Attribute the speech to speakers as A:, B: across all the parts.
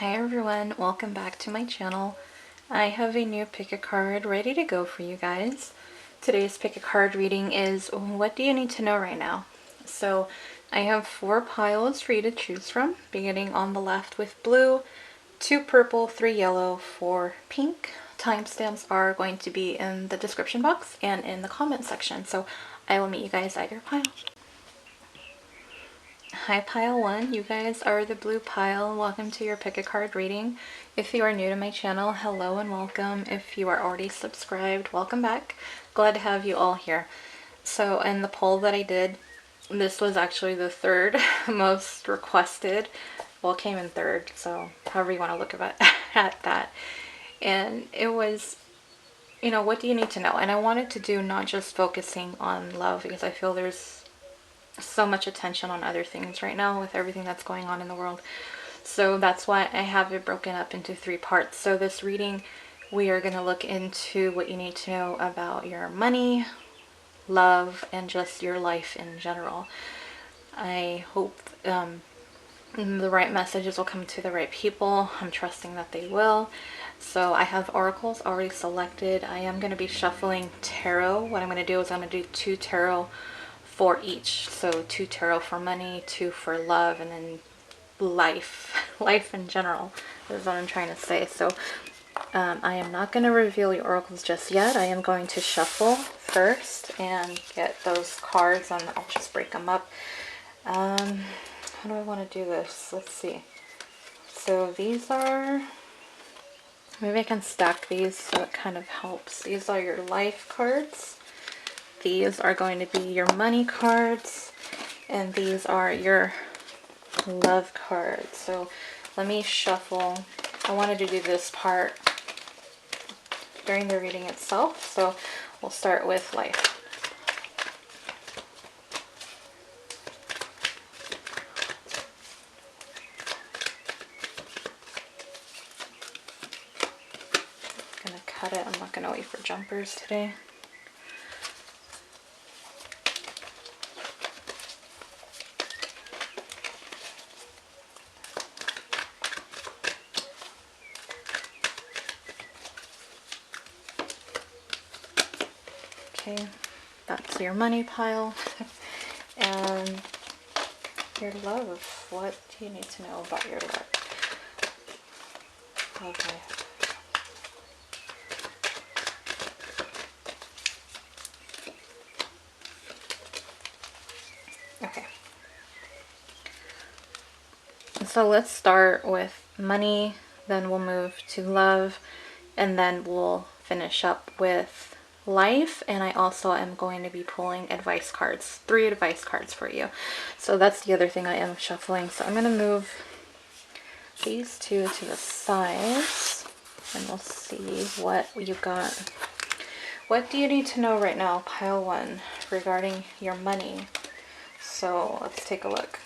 A: Hi everyone, welcome back to my channel. I have a new pick a card ready to go for you guys. Today's pick a card reading is what do you need to know right now? So I have 4 piles for you to choose from, beginning on the left with blue, 2 purple, 3 yellow, 4 pink. Timestamps are going to be in the description box and in the comment section, so I will meet you guys at your pile. Hi pile 1, you guys are the blue pile. Welcome to your pick a card reading. If you are new to my channel, hello and welcome. If you are already subscribed, welcome back. Glad to have you all here. So in the poll that I did, this was actually the 3rd most requested. Well, it came in 3rd, so however you want to look at that. And it was, you know, what do you need to know? And I wanted to do not just focusing on love, because I feel there's so much attention on other things right now with everything that's going on in the world. So that's why I have it broken up into 3 parts. So this reading, we are going to look into what you need to know about your money, love, and just your life in general. I hope the right messages will come to the right people. I'm trusting that they will. So I have oracles already selected. I am going to be shuffling tarot. What I'm going to do is I'm going to do 2 tarot for each. So 2 tarot for money, 2 for love, and then life in general is what I'm trying to say. So I am not going to reveal your oracles just yet. I am going to shuffle first and get those cards, and I'll just break them up. How do I want to do this? Let's see. So these are, maybe I can stack these so it kind of helps. These are your life cards. These are going to be your money cards, and these are your love cards. So let me shuffle. I wanted to do this part during the reading itself, so we'll start with life. I'm gonna cut it. I'm not gonna wait for jumpers today. Okay, that's your money pile. And your love. What do you need to know about your love? Okay. Okay. So let's start with money, then we'll move to love, and then we'll finish up with life. And I also am going to be pulling advice cards, 3 advice cards for you. So that's the other thing I am shuffling. So I'm going to move these 2 to the sides, and we'll see what you got. What do you need to know right now, pile 1, regarding your money? So let's take a look.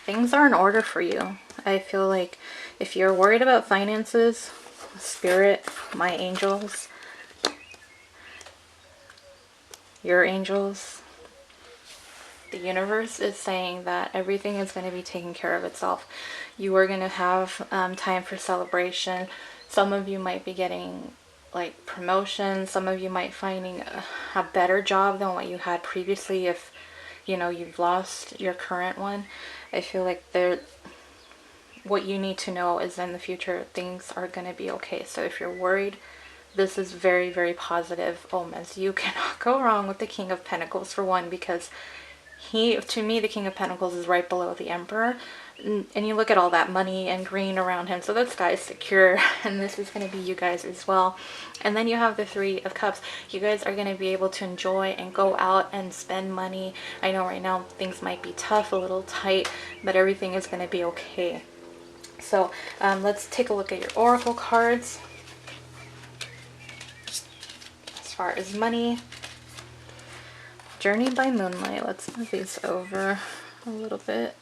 A: Things are in order for you. I feel like if you're worried about finances, Spirit, my angels, your angels, the universe is saying that everything is going to be taken care of itself. You are going to have time for celebration. Some of you might be getting like promotions. Some of you might finding a better job than what you had previously if, you know, you've lost your current one. I feel like what you need to know is in the future things are going to be okay. So if you're worried, this is very, very positive omens. You cannot go wrong with the King of Pentacles, for one, because to me, the King of Pentacles is right below the Emperor. And you look at all that money and green around him. So this guy is secure, and this is going to be you guys as well. And then you have the 3 of Cups. You guys are going to be able to enjoy and go out and spend money. I know right now things might be tough, a little tight, but everything is going to be okay. So let's take a look at your oracle cards. As far as money, Journey by Moonlight. Let's move these over a little bit.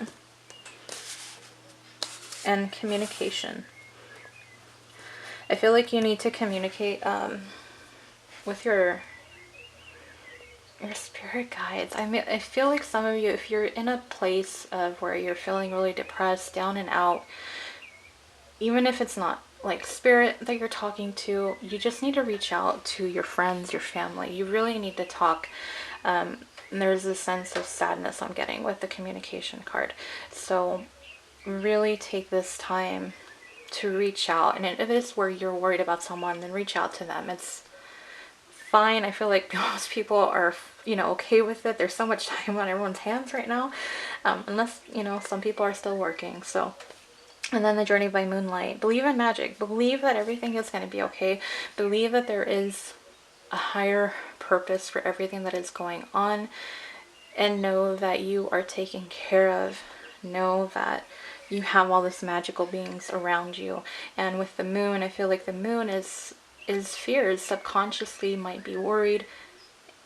A: And communication. I feel like you need to communicate with your Your spirit guides. I mean, I feel like some of you, if you're in a place of where you're feeling really depressed, down and out, even if it's not like spirit that you're talking to, you just need to reach out to your friends, your family. You really need to talk. And there's a sense of sadness I'm getting with the communication card. So really take this time to reach out. And if it's where you're worried about someone, then reach out to them. It's fine. I feel like most people are, okay with it. There's so much time on everyone's hands right now. Unless, some people are still working. So, and then the journey by moonlight. Believe in magic. Believe that everything is going to be okay. Believe that there is a higher purpose for everything that is going on. And know that you are taken care of. Know that you have all this magical beings around you. And with the moon, I feel like the moon is fears. Subconsciously might be worried.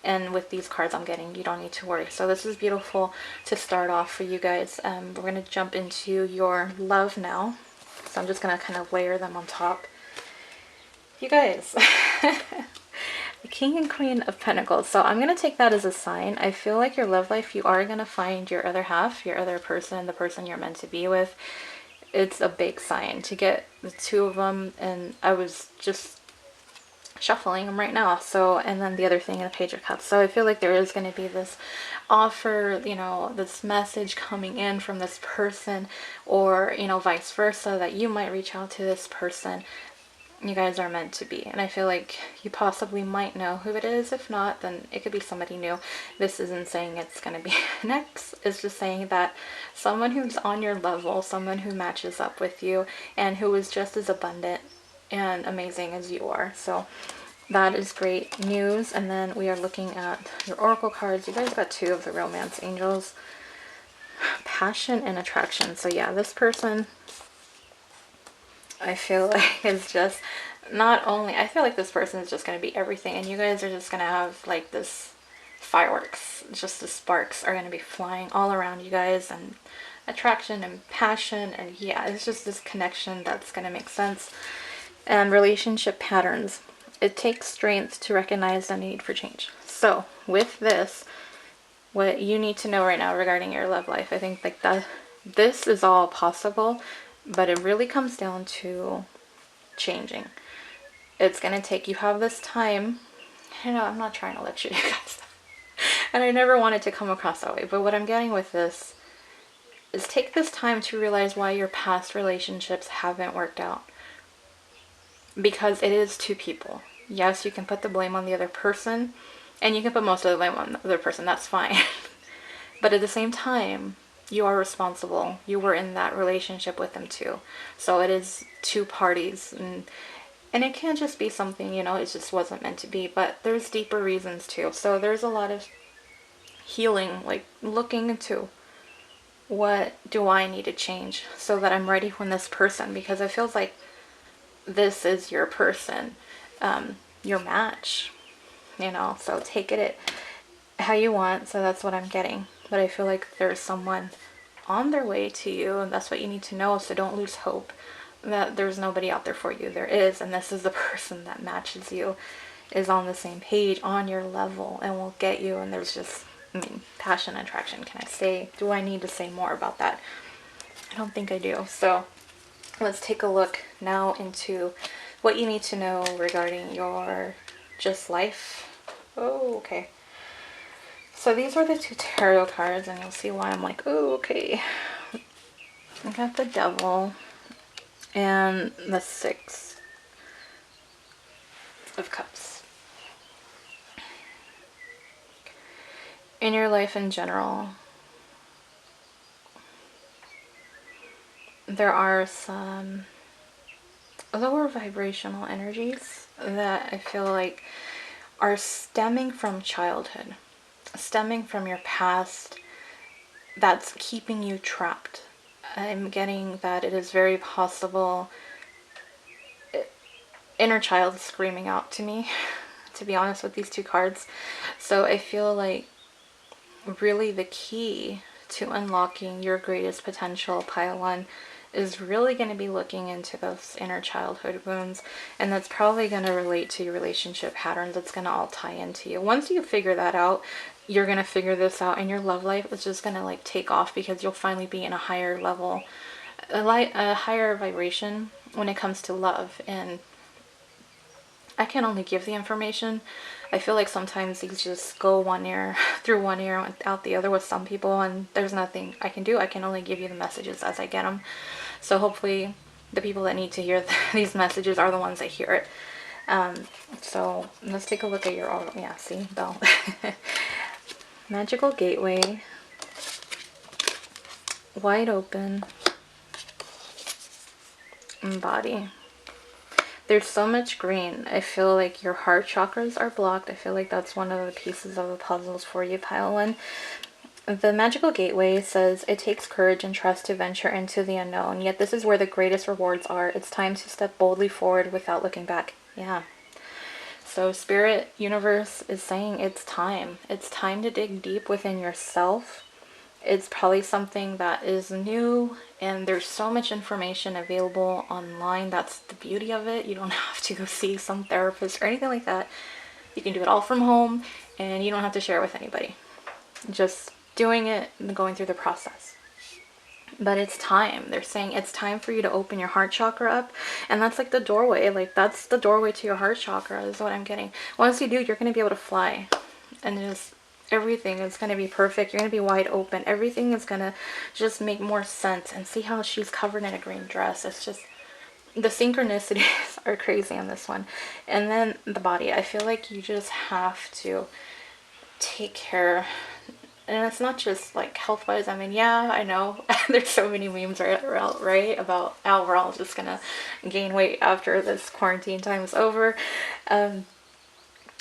A: And with these cards I'm getting, you don't need to worry. So this is beautiful to start off for you guys. We're going to jump into your love now. So I'm just going to kind of layer them on top. You guys, the King and Queen of Pentacles. So I'm going to take that as a sign. I feel like your love life, you are going to find your other half, your other person, the person you're meant to be with. It's a big sign to get the two of them. And I was just shuffling them right now. So, and then the other thing in the Page of Cups. So I feel like there is going to be this offer, this message coming in from this person, or, vice versa, that you might reach out to this person. You guys are meant to be. And I feel like you possibly might know who it is. If not, then it could be somebody new. This isn't saying it's going to be next. It's just saying that someone who's on your level, someone who matches up with you, and who is just as abundant and amazing as you are. So that is great news. And then we are looking at your oracle cards. You guys got two of the romance angels. Passion and attraction. So yeah, this person, I feel like is just not only, I feel like this person is just going to be everything, and you guys are just going to have like this fireworks, just the sparks are going to be flying all around you guys, and attraction and passion, and yeah, it's just this connection that's going to make sense. And relationship patterns. It takes strength to recognize the need for change. So with this, what you need to know right now regarding your love life, I think like that, this is all possible, but it really comes down to changing. It's going to take, you have this time. I'm not trying to lecture you guys. And I never wanted to come across that way. But what I'm getting with this is take this time to realize why your past relationships haven't worked out. Because it is two people. Yes, you can put the blame on the other person, and you can put most of the blame on the other person. That's fine. But at the same time, you are responsible. You were in that relationship with them too. So it is two parties. And it can't just be something, it just wasn't meant to be. But there's deeper reasons too. So there's a lot of healing, like looking into what do I need to change so that I'm ready for this person. Because it feels like this is your person, your match, so take it how you want. So that's what I'm getting. But I feel like there's someone on their way to you, and that's what you need to know. So don't lose hope that there's nobody out there for you. There is, and this is the person that matches you, is on the same page, on your level, and will get you. And there's just, passion, attraction. Do I need to say more about that? I don't think I do. So let's take a look now into what you need to know regarding your just life. Oh, okay. So these are the two tarot cards, and you'll see why I'm like, oh, okay. I got the Devil and the Six of Cups. In your life in general, there are some lower vibrational energies that I feel like are stemming from childhood, stemming from your past, that's keeping you trapped. I'm getting that it is very possible inner child screaming out to me, to be honest, with these two cards. So I feel like really the key to unlocking your greatest potential, pile one, is really going to be looking into those inner childhood wounds, and that's probably going to relate to your relationship patterns. It's going to all tie into you. Once you figure that out, you're going to figure this out, and your love life is just going to like take off, because you'll finally be in a higher level, a higher vibration when it comes to love. And I can only give the information. I feel like sometimes these just go one ear through one ear and out the other with some people, and there's nothing I can do. I can only give you the messages as I get them. So hopefully the people that need to hear these messages are the ones that hear it. So let's take a look at your, yeah, see, bell. Magical gateway, wide open, and body. There's so much green. I feel like your heart chakras are blocked. I feel like that's one of the pieces of the puzzles for you, pile one. The magical gateway says it takes courage and trust to venture into the unknown, yet this is where the greatest rewards are. It's time to step boldly forward without looking back. Yeah. So Spirit Universe is saying it's time. It's time to dig deep within yourself. It's probably something that is new, and there's so much information available online. That's the beauty of it. You don't have to go see some therapist or anything like that. You can do it all from home, and you don't have to share it with anybody. Just doing it and going through the process. But it's time. They're saying it's time for you to open your heart chakra up, and that's like the doorway. Like, that's the doorway to your heart chakra is what I'm getting. Once you do, you're going to be able to fly, and just everything is going to be perfect. You're going to be wide open. Everything is going to just make more sense. And see how she's covered in a green dress. It's just, the synchronicities are crazy on this one. And then the body. I feel like you just have to take care. And it's not just like health-wise. I mean, yeah, I know there's so many memes right about how we're all just going to gain weight after this quarantine time is over.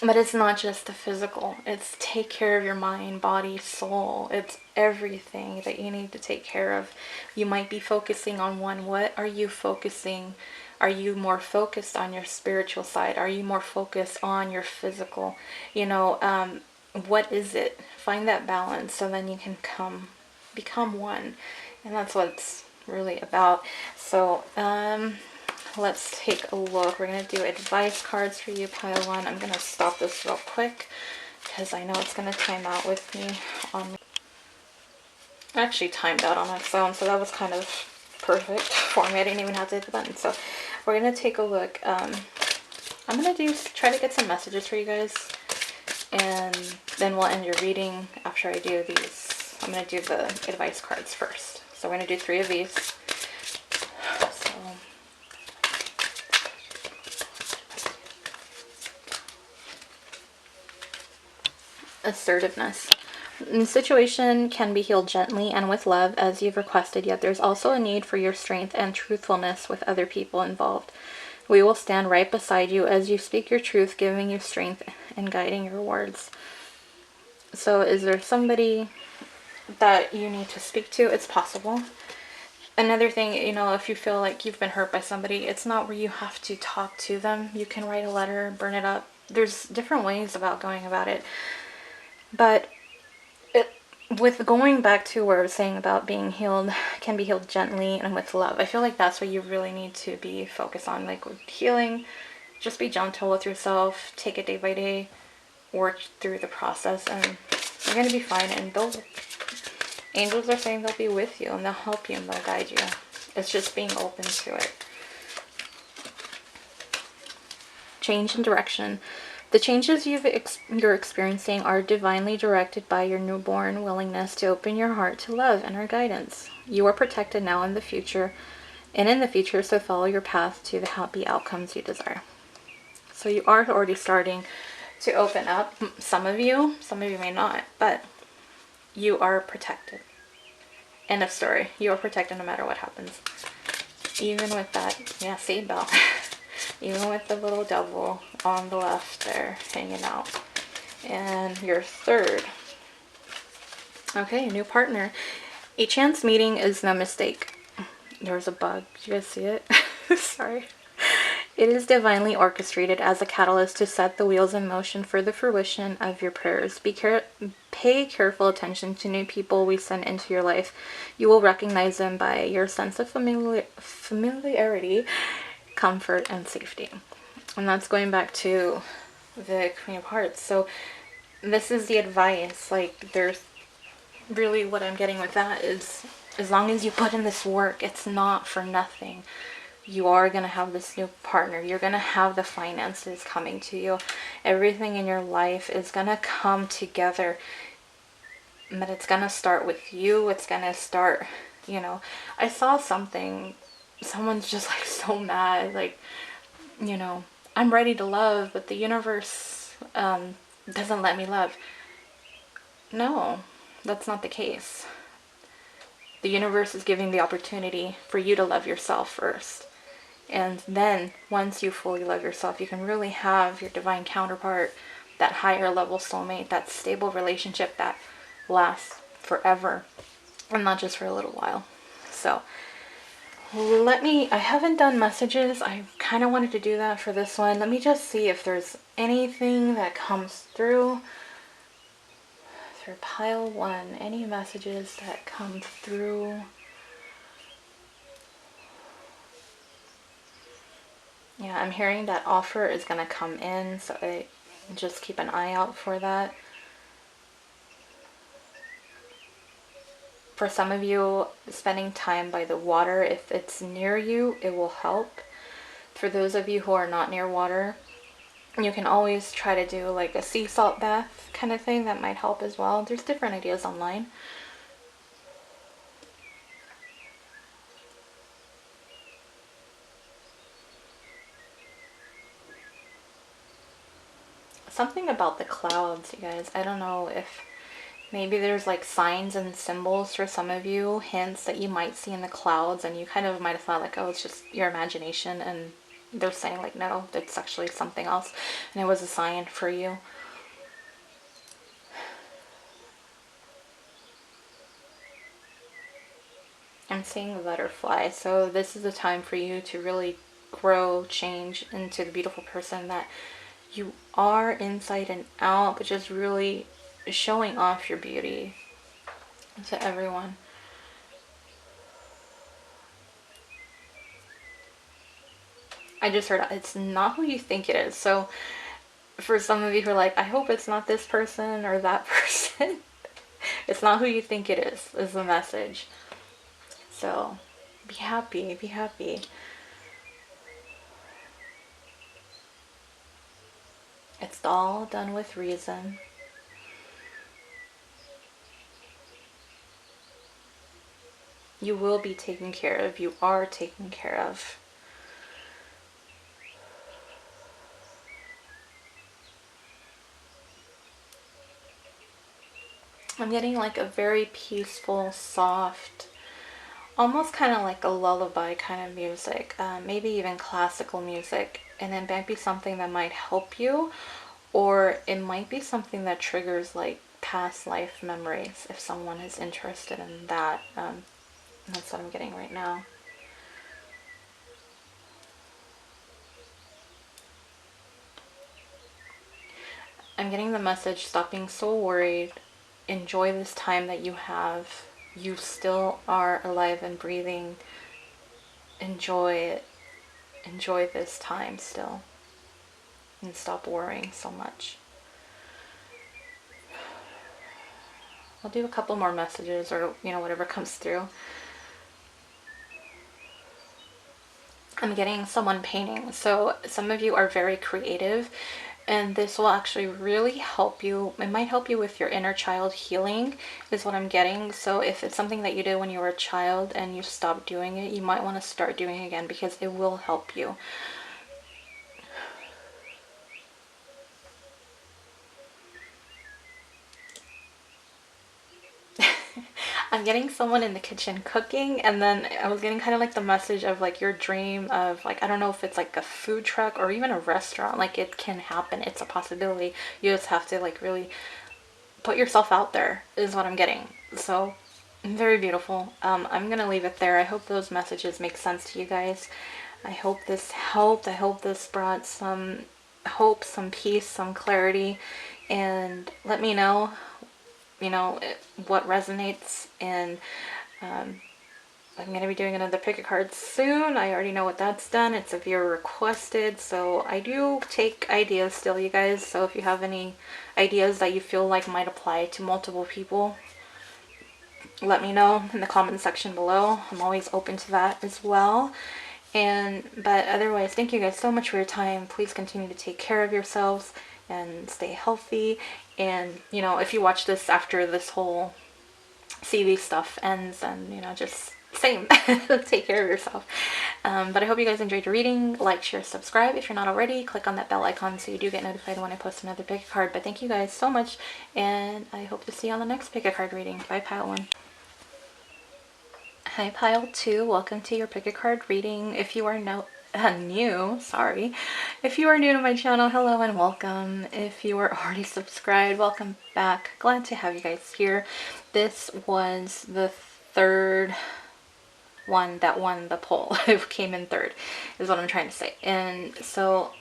A: But it's not just the physical. It's take care of your mind, body, soul. It's everything that you need to take care of. You might be focusing on one. What are you focusing? Are you more focused on your spiritual side? Are you more focused on your physical? You know, what is it? Find that balance, so then you can become one. And that's what it's really about. So, let's take a look. We're going to do advice cards for you, pile one. I'm going to stop this real quick because I know it's going to time out with me on... I actually timed out on its own, so that was kind of perfect for me. I didn't even have to hit the button. So we're going to take a look. I'm going to try to get some messages for you guys, and then we'll end your reading after I do these. I'm going to do the advice cards first. So we're going to do 3 of these. Assertiveness. The situation can be healed gently and with love as you've requested, yet there's also a need for your strength and truthfulness with other people involved. We will stand right beside you as you speak your truth, giving you strength and guiding your words. So is there somebody that you need to speak to? It's possible. Another thing, you know, if you feel like you've been hurt by somebody, it's not where you have to talk to them. You can write a letter, burn it up. There's different ways about going about it. But with going back to where I was saying about being healed, can be healed gently and with love. I feel like that's what you really need to be focused on. Like with healing, just be gentle with yourself. Take it day by day. Work through the process, and you're going to be fine. And angels are saying they'll be with you, and they'll help you, and they'll guide you. It's just being open to it. Change in direction. The changes you're experiencing are divinely directed by your newborn willingness to open your heart to love and our guidance. You are protected now and in the future, so follow your path to the happy outcomes you desire. So you are already starting to open up. Some of you may not, but you are protected. End of story. You are protected no matter what happens. Even with that, yeah, see, bell. Even with the little devil on the left there hanging out. And your third. Okay, new partner. A chance meeting is no mistake. There's a bug. Did you guys see it? Sorry. It is divinely orchestrated as a catalyst to set the wheels in motion for the fruition of your prayers. Pay careful attention to new people we send into your life. You will recognize them by your sense of familiarity, comfort, and safety. And that's going back to the Queen of Hearts. So this is the advice. Like, there's really, what I'm getting with that is, as long as you put in this work, it's not for nothing. You are going to have this new partner. You're going to have the finances coming to you. Everything in your life is going to come together. But it's going to start with you. It's going to start, you know. I saw something. Someone's just like so mad. Like, you know, I'm ready to love, but the universe doesn't let me love. No, that's not the case. The universe is giving the opportunity for you to love yourself first. And then once you fully love yourself, you can really have your divine counterpart, that higher level soulmate, that stable relationship that lasts forever and not just for a little while. So I haven't done messages. I kind of wanted to do that for this one. Let me just see if there's anything that comes through pile 1. Any messages that come through. Yeah, I'm hearing that offer is going to come in, so just keep an eye out for that. For some of you, spending time by the water, if it's near you, it will help. For those of you who are not near water, you can always try to do like a sea salt bath kind of thing. That might help as well. There's different ideas online. Something about the clouds, you guys. I don't know if maybe there's like signs and symbols for some of you, hints that you might see in the clouds, and you kind of might have thought like, oh, it's just your imagination, and they're saying like, no, it's actually something else, and it was a sign for you. I'm seeing the butterfly, so this is a time for you to really grow, change into the beautiful person that you are inside and out, but just really showing off your beauty to everyone. I just heard it's not who you think it is. So for some of you who are like, I hope it's not this person or that person, it's not who you think it is the message. So be happy, be happy. It's all done with reason. You will be taken care of. You are taken care of. I'm getting like a very peaceful, soft, almost kind of like a lullaby kind of music, maybe even classical music. And it might be something that might help you, or it might be something that triggers like past life memories if someone is interested in that. That's what I'm getting right now. I'm getting the message, stop being so worried. Enjoy this time that you have. You still are alive and breathing. Enjoy it. Enjoy this time still. And stop worrying so much. I'll do a couple more messages, or whatever comes through. I'm getting someone painting. So some of you are very creative, and this will actually really help you. It might help you with your inner child healing is what I'm getting. So if it's something that you did when you were a child and you stopped doing it, you might want to start doing it again, because it will help you. I'm getting someone in the kitchen cooking, and then I was getting kind of like the message of like your dream of like, I don't know if it's like a food truck or even a restaurant. Like, it can happen. It's a possibility. You just have to like really put yourself out there is what I'm getting. So very beautiful. I'm gonna leave it there. I hope those messages make sense to you guys. I hope this helped. I hope this brought some hope, some peace, some clarity, and let me know, what resonates. And I'm going to be doing another pick a card soon. I already know what that's done. It's a viewer requested, so I do take ideas still, you guys. So if you have any ideas that you feel like might apply to multiple people, let me know in the comment section below. I'm always open to that as well. But otherwise, thank you guys so much for your time. Please continue to take care of yourselves and stay healthy. And, if you watch this after this whole CV stuff ends, and, just same. Take care of yourself. But I hope you guys enjoyed your reading. Like, share, subscribe if you're not already. Click on that bell icon so you do get notified when I post another pick a card. But thank you guys so much, and I hope to see you on the next pick a card reading. Bye, Pile 1. Hi, Pile 2. Welcome to your pick a card reading. If you are new, sorry. If you are new to my channel, hello and welcome. If you are already subscribed, welcome back. Glad to have you guys here. This was the third one that won the poll. It came in third, is what I'm trying to say. And so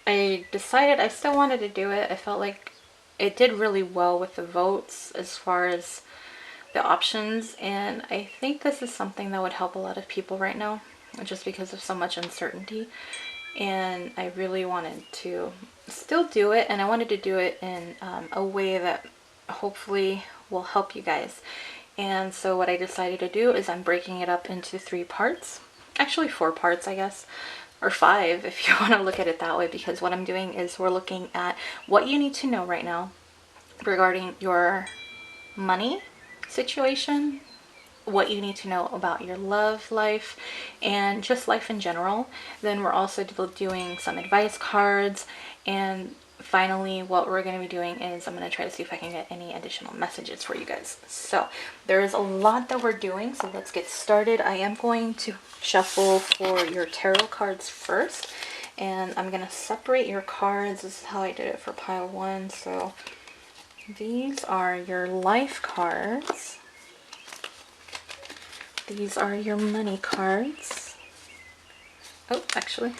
A: I decided I still wanted to do it. I felt like it did really well with the votes as far as the options, and I think this is something that would help a lot of people right now, just because of so much uncertainty. And I really wanted to still do it, and I wanted to do it in a way that hopefully will help you guys. And so what I decided to do is I'm breaking it up into 3 parts, actually 4 parts, I guess, or 5 if you want to look at it that way, because what I'm doing is we're looking at what you need to know right now regarding your money situation, what you need to know about your love life, and just life in general. Then we're also doing some advice cards, and finally what we're going to be doing is I'm going to try to see if I can get any additional messages for you guys. So there's a lot that we're doing, so let's get started. I am going to shuffle for your tarot cards first, and I'm going to separate your cards. This is how I did it for pile 1. So these are your life cards. These are your money cards. Oh, actually.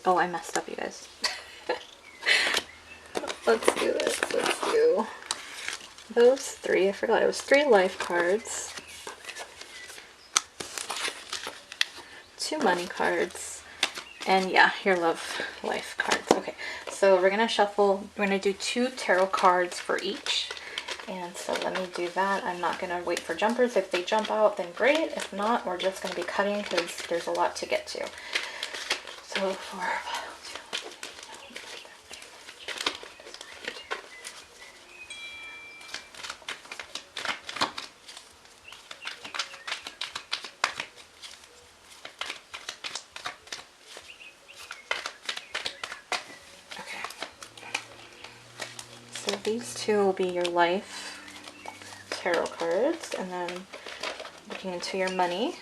A: Oh, I messed up, you guys. Let's do this. Let's do those 3. I forgot it was 3 life cards, 2 money cards, and yeah, your love life cards. Okay, so we're gonna shuffle. We're gonna do 2 tarot cards for each. And so let me do that. I'm not gonna wait for jumpers. If they jump out, then great. If not, we're just gonna be cutting because there's a lot to get to. So for pile 2. Okay. So these 2 will be your life tarot cards, and then looking into your money.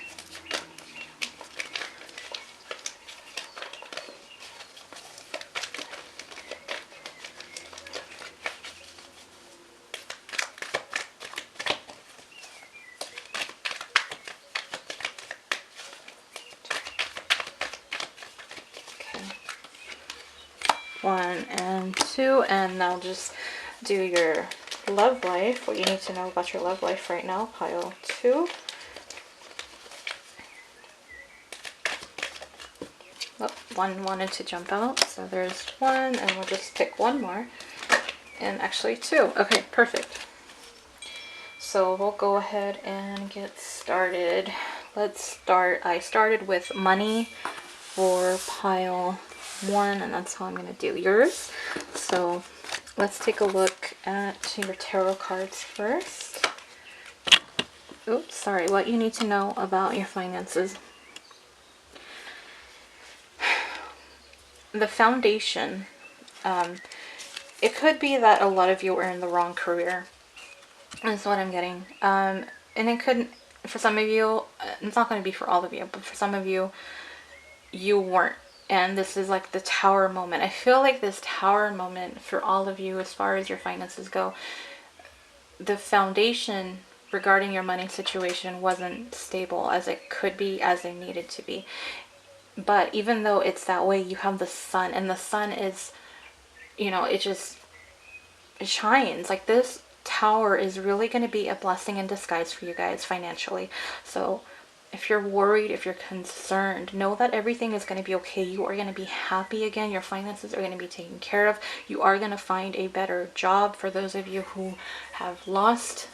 A: Okay. 1 and 2, and I'll just do your love life, what you need to know about your love life right now, pile 2. Oh, 1 wanted to jump out, so there's 1, and we'll just pick 1 more, and actually 2. Okay, perfect. So we'll go ahead and get started. Let's start. I started with money for pile 1, and that's how I'm going to do yours. So let's take a look at your tarot cards first. Oops, sorry. What you need to know about your finances. The foundation. It could be that a lot of you are in the wrong career. That's what I'm getting. And it could, for some of you, it's not going to be for all of you, but for some of you, you weren't. And this is like the tower moment. I feel like this tower moment for all of you as far as your finances go, the foundation regarding your money situation wasn't stable as it could be, as it needed to be. But even though it's that way, you have the sun, and the sun is, you know, it shines. Like, this tower is really going to be a blessing in disguise for you guys financially. So if you're worried, if you're concerned, know that everything is going to be okay. You are going to be happy again. Your finances are going to be taken care of. You are going to find a better job. For those of you who have lost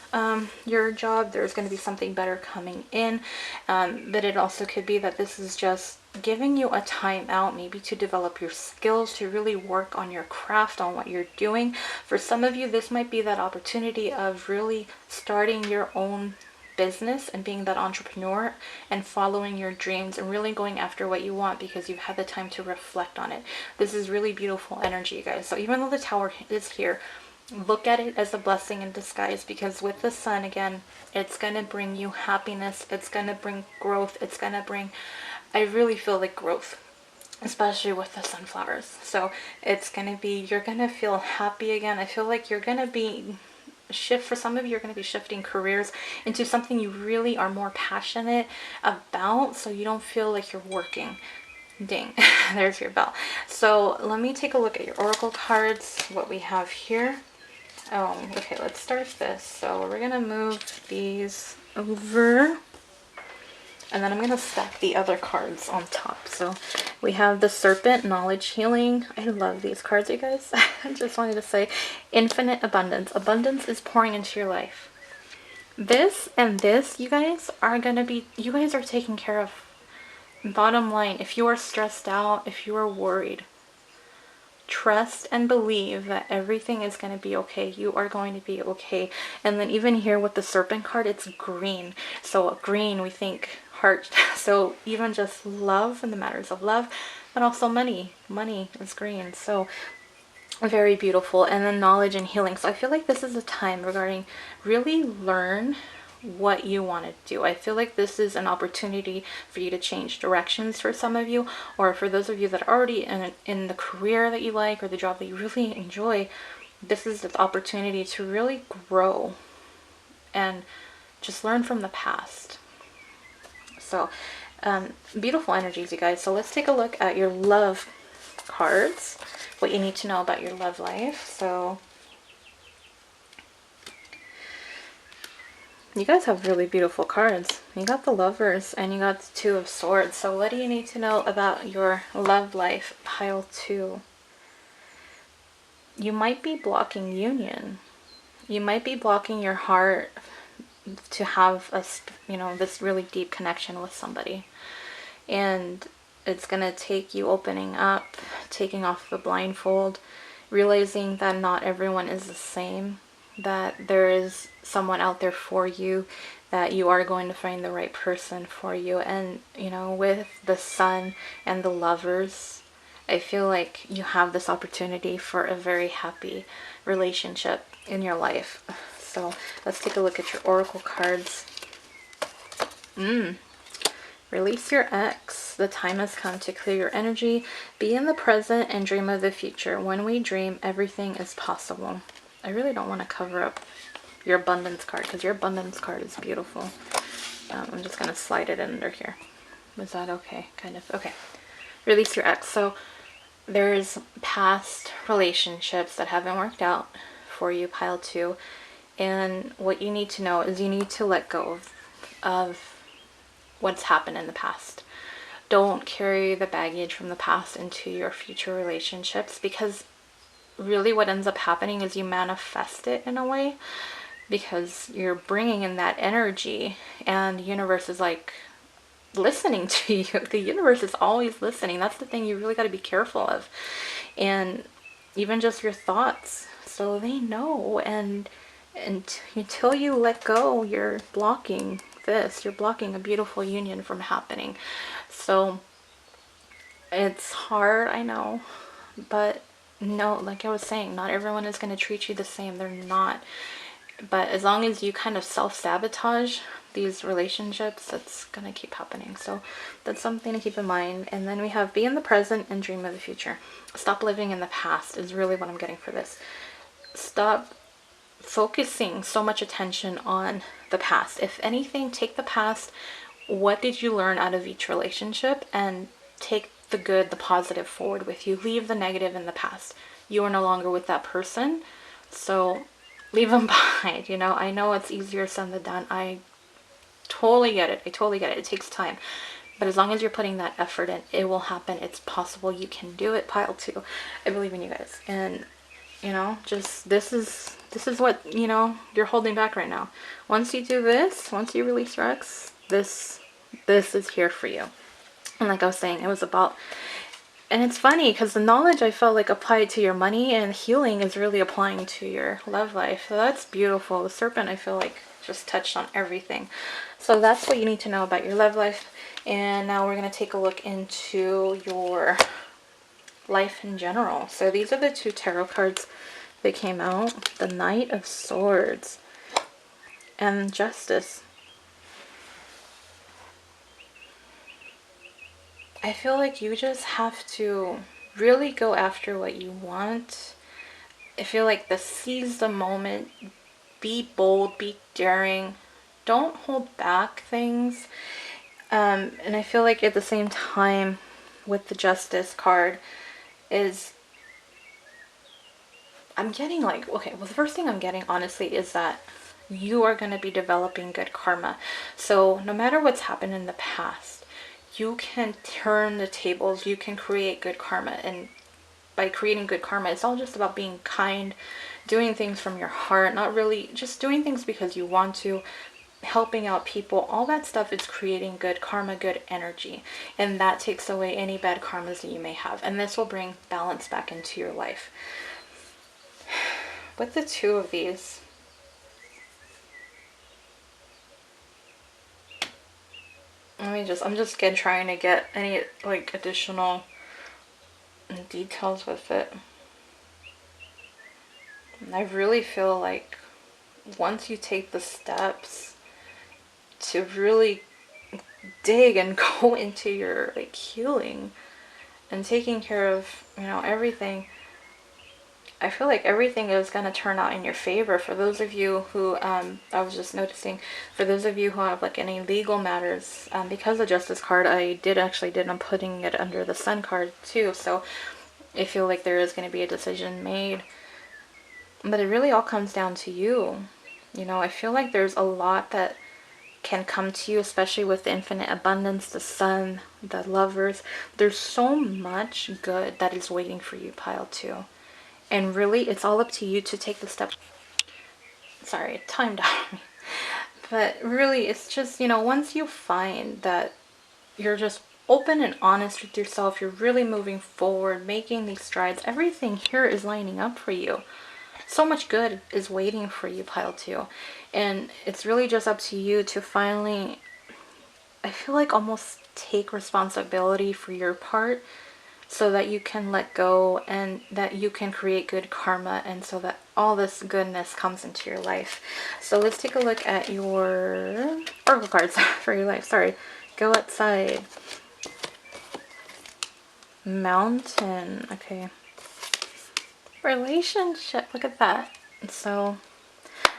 A: your job, there's going to be something better coming in. But it also could be that this is just giving you a time out, maybe to develop your skills, to really work on your craft, on what you're doing. For some of you, this might be that opportunity of really starting your own business and being that entrepreneur and following your dreams and really going after what you want because you've had the time to reflect on it. This is really beautiful energy, you guys. So even though the tower is here, look at it as a blessing in disguise, because with the sun, again, it's going to bring you happiness. It's going to bring growth. It's going to bring, I really feel like growth, especially with the sunflowers. So it's going to be, you're going to feel happy again. I feel like you're going to be for some of you, you're going to be shifting careers into something you really are more passionate about, so you don't feel like you're working. Ding. There's your bell. So let me take a look at your oracle cards, what we have here. Oh, okay, let's start this. So we're going to move these over, and then I'm going to stack the other cards on top. So we have the Serpent, Knowledge, Healing. I love these cards, you guys. I just wanted to say infinite abundance. Abundance is pouring into your life. This and this, you guys are going to be, you guys are taken care of. Bottom line, if you are stressed out, if you are worried, trust and believe that everything is going to be okay. You are going to be okay. And then even here with the Serpent card, it's green. So green, we think heart. So even just love and the matters of love, but also money. Money is green. So very beautiful. And then knowledge and healing. So I feel like this is a time regarding really learn what you want to do. I feel like this is an opportunity for you to change directions for some of you, or for those of you that are already in the career that you like or the job that you really enjoy. This is the opportunity to really grow and just learn from the past. So beautiful energies, you guys. So let's take a look at your love cards, what you need to know about your love life. So you guys have really beautiful cards. You got the Lovers and you got the Two of Swords. So what do you need to know about your love life, pile 2? You might be blocking union. You might be blocking your heart to have this really deep connection with somebody. And it's going to take you opening up, taking off the blindfold, realizing that not everyone is the same, that there is someone out there for you, that you are going to find the right person for you. And, you know, with the Sun and the Lovers, I feel like you have this opportunity for a very happy relationship in your life. So let's take a look at your oracle cards. Release your ex. The time has come to clear your energy. Be in the present and dream of the future. When we dream, everything is possible. I really don't want to cover up your abundance card because your abundance card is beautiful. I'm just going to slide it under here. Was that okay? Kind of. Okay. Release your ex. So there's past relationships that haven't worked out for you, pile 2. And what you need to know is you need to let go of what's happened in the past. Don't carry the baggage from the past into your future relationships, because really what ends up happening is you manifest it in a way, because you're bringing in that energy and the universe is like listening to you. The universe is always listening. That's the thing you really got to be careful of. And even just your thoughts, so they know. And until you let go, you're blocking this. You're blocking a beautiful union from happening. So it's hard, I know, but no, like I was saying, not everyone is going to treat you the same. They're not. But as long as you kind of self-sabotage these relationships, that's going to keep happening. So that's something to keep in mind. And then we have be in the present and dream of the future. Stop living in the past is really what I'm getting for this. Stop focusing so much attention on the past. If anything, take the past. What did you learn out of each relationship? And take the good, the positive forward with you. Leave the negative in the past. You are no longer with that person, so leave them behind. You know, I know it's easier said than done. I totally get it. I totally get it. It takes time. But as long as you're putting that effort in, it will happen. It's possible. You can do it. Pile 2. I believe in you guys. And, you know, just this is what, you know, you're holding back right now. Once you do this, once you release Rex, this is here for you. And like I was saying, it was about, and it's funny because the knowledge I felt like applied to your money and healing is really applying to your love life. So that's beautiful. The serpent, I feel like, just touched on everything. So that's what you need to know about your love life. And now we're going to take a look into your life in general. So these are the 2 tarot cards that came out. The Knight of Swords and Justice. I feel like you just have to really go after what you want. I feel like seize the moment. Be bold, be daring. Don't hold back things. And I feel like at the same time with the Justice card is, I'm getting like, okay, well the first thing I'm getting honestly is that you are going to be developing good karma. So no matter what's happened in the past, you can turn the tables, you can create good karma. And by creating good karma, it's all just about being kind, doing things from your heart, not really just doing things because you want to, helping out people. All that stuff is creating good karma, good energy, and that takes away any bad karmas that you may have, and this will bring balance back into your life. With the 2 of these, I'm just trying to get any like additional details with it. And I really feel like once you take the steps to really dig and go into your like healing and taking care of, you know, everything, I feel like everything is going to turn out in your favor. For those of you who, I was just noticing, for those of you who have like any legal matters, because the Justice card, I'm putting it under the Sun card too. So I feel like there is going to be a decision made. But it really all comes down to you. You know, I feel like there's a lot that can come to you, especially with the infinite abundance, the Sun, the Lovers. There's so much good that is waiting for you, pile 2. And really, it's all up to you to take the steps. Sorry, it timed out. But really, it's just, you know, once you find that you're just open and honest with yourself, you're really moving forward, making these strides, everything here is lining up for you. So much good is waiting for you, pile 2. And it's really just up to you to finally, I feel like, almost take responsibility for your part, so that you can let go and that you can create good karma, and so that all this goodness comes into your life. So let's take a look at your oracle cards for your life. Sorry. Go outside. Mountain. Okay. Relationship. Look at that. So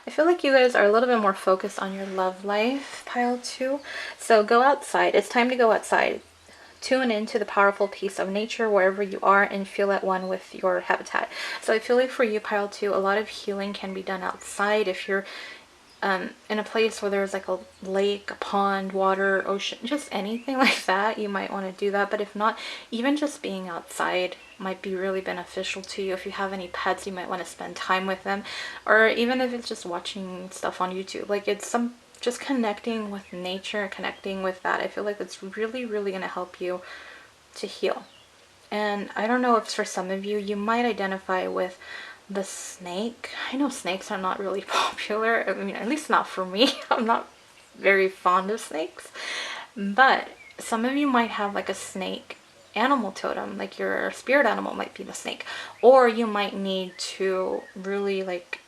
A: I feel like you guys are a little bit more focused on your love life, pile 2. So go outside. It's time to go outside. Tune into the powerful peace of nature wherever you are and feel at one with your habitat. So I feel like for you, pile 2, a lot of healing can be done outside. If you're in a place where there's like a lake, a pond, water, ocean, just anything like that, you might want to do that. But if not, even just being outside might be really beneficial to you. If you have any pets, you might want to spend time with them. Or even if it's just watching stuff on YouTube, like it's just connecting with nature, connecting with that. I feel like it's really, really going to help you to heal. And I don't know if for some of you, you might identify with the snake. I know snakes are not really popular. I mean, at least not for me. I'm not very fond of snakes. But some of you might have like a snake animal totem. Like your spirit animal might be the snake. Or you might need to really like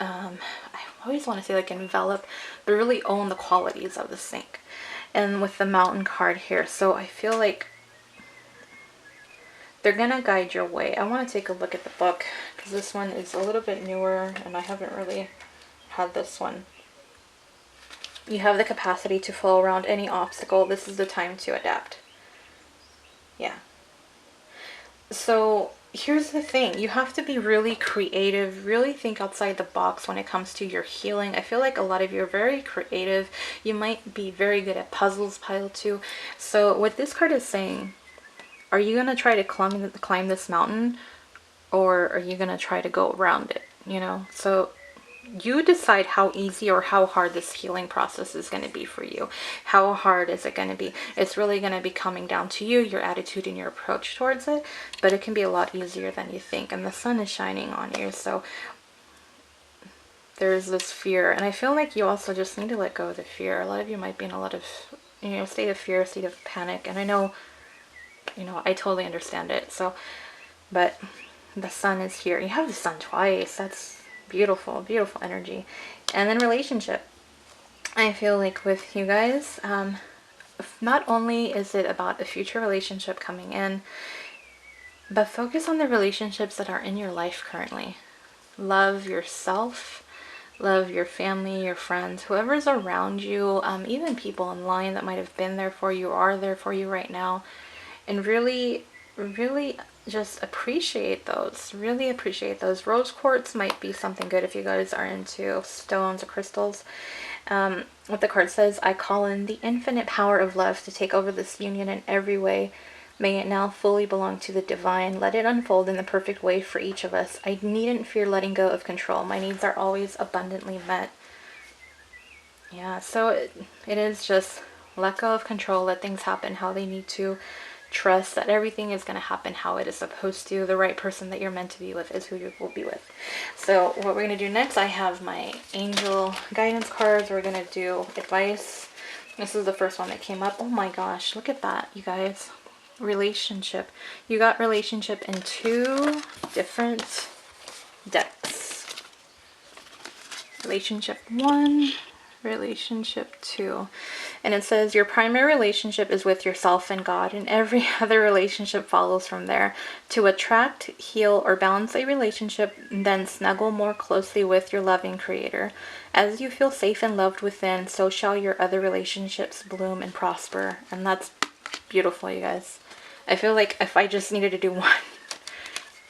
A: I always want to say like envelop, but really own the qualities of the snake. And with the Mountain card here, so I feel like they're gonna guide your way. I want to take a look at the book because this one is a little bit newer and I haven't really had this one. You have the capacity to flow around any obstacle. This is the time to adapt. Yeah. So here's the thing, you have to be really creative, really think outside the box when it comes to your healing. I feel like a lot of you are very creative. You might be very good at puzzles, pile 2. So what this card is saying, are you going to try to climb this mountain, or are you going to try to go around it, you know? So you decide how easy or how hard this healing process is going to be for you. How hard is it going to be? It's really going to be coming down to you, your attitude and your approach towards it, but it can be a lot easier than you think. And the sun is shining on you, so there's this fear, and I feel like you also just need to let go of the fear. A lot of you might be in a lot of, you know, state of fear, state of panic, and I know, you know, I totally understand it. So, but the sun is here. You have the sun twice. That's beautiful, beautiful energy. And then relationship. I feel like with you guys, not only is it about a future relationship coming in, but focus on the relationships that are in your life currently. Love yourself, love your family, your friends, whoever's around you, even people online that might have been there for you, are there for you right now. And really, really just appreciate those. Really appreciate those. Rose quartz might be something good if you guys are into stones or crystals. What the card says, I call in the infinite power of love to take over this union in every way. May it now fully belong to the divine. Let it unfold in the perfect way for each of us. I needn't fear letting go of control. My needs are always abundantly met. Yeah, so it is just let go of control. Let things happen how they need to. Trust that everything is going to happen how it is supposed to. The right person that you're meant to be with is who you will be with. So what we're going to do next, I have my angel guidance cards. We're going to do advice. This is the first one that came up. Oh my gosh, look at that, you guys. Relationship. You got relationship in 2 different decks. Relationship 1, relationship 2. And it says your primary relationship is with yourself and God, and every other relationship follows from there. To attract, heal, or balance a relationship, then snuggle more closely with your loving creator. As you feel safe and loved within, so shall your other relationships bloom and prosper. And that's beautiful, you guys. I feel like if I just needed to do one,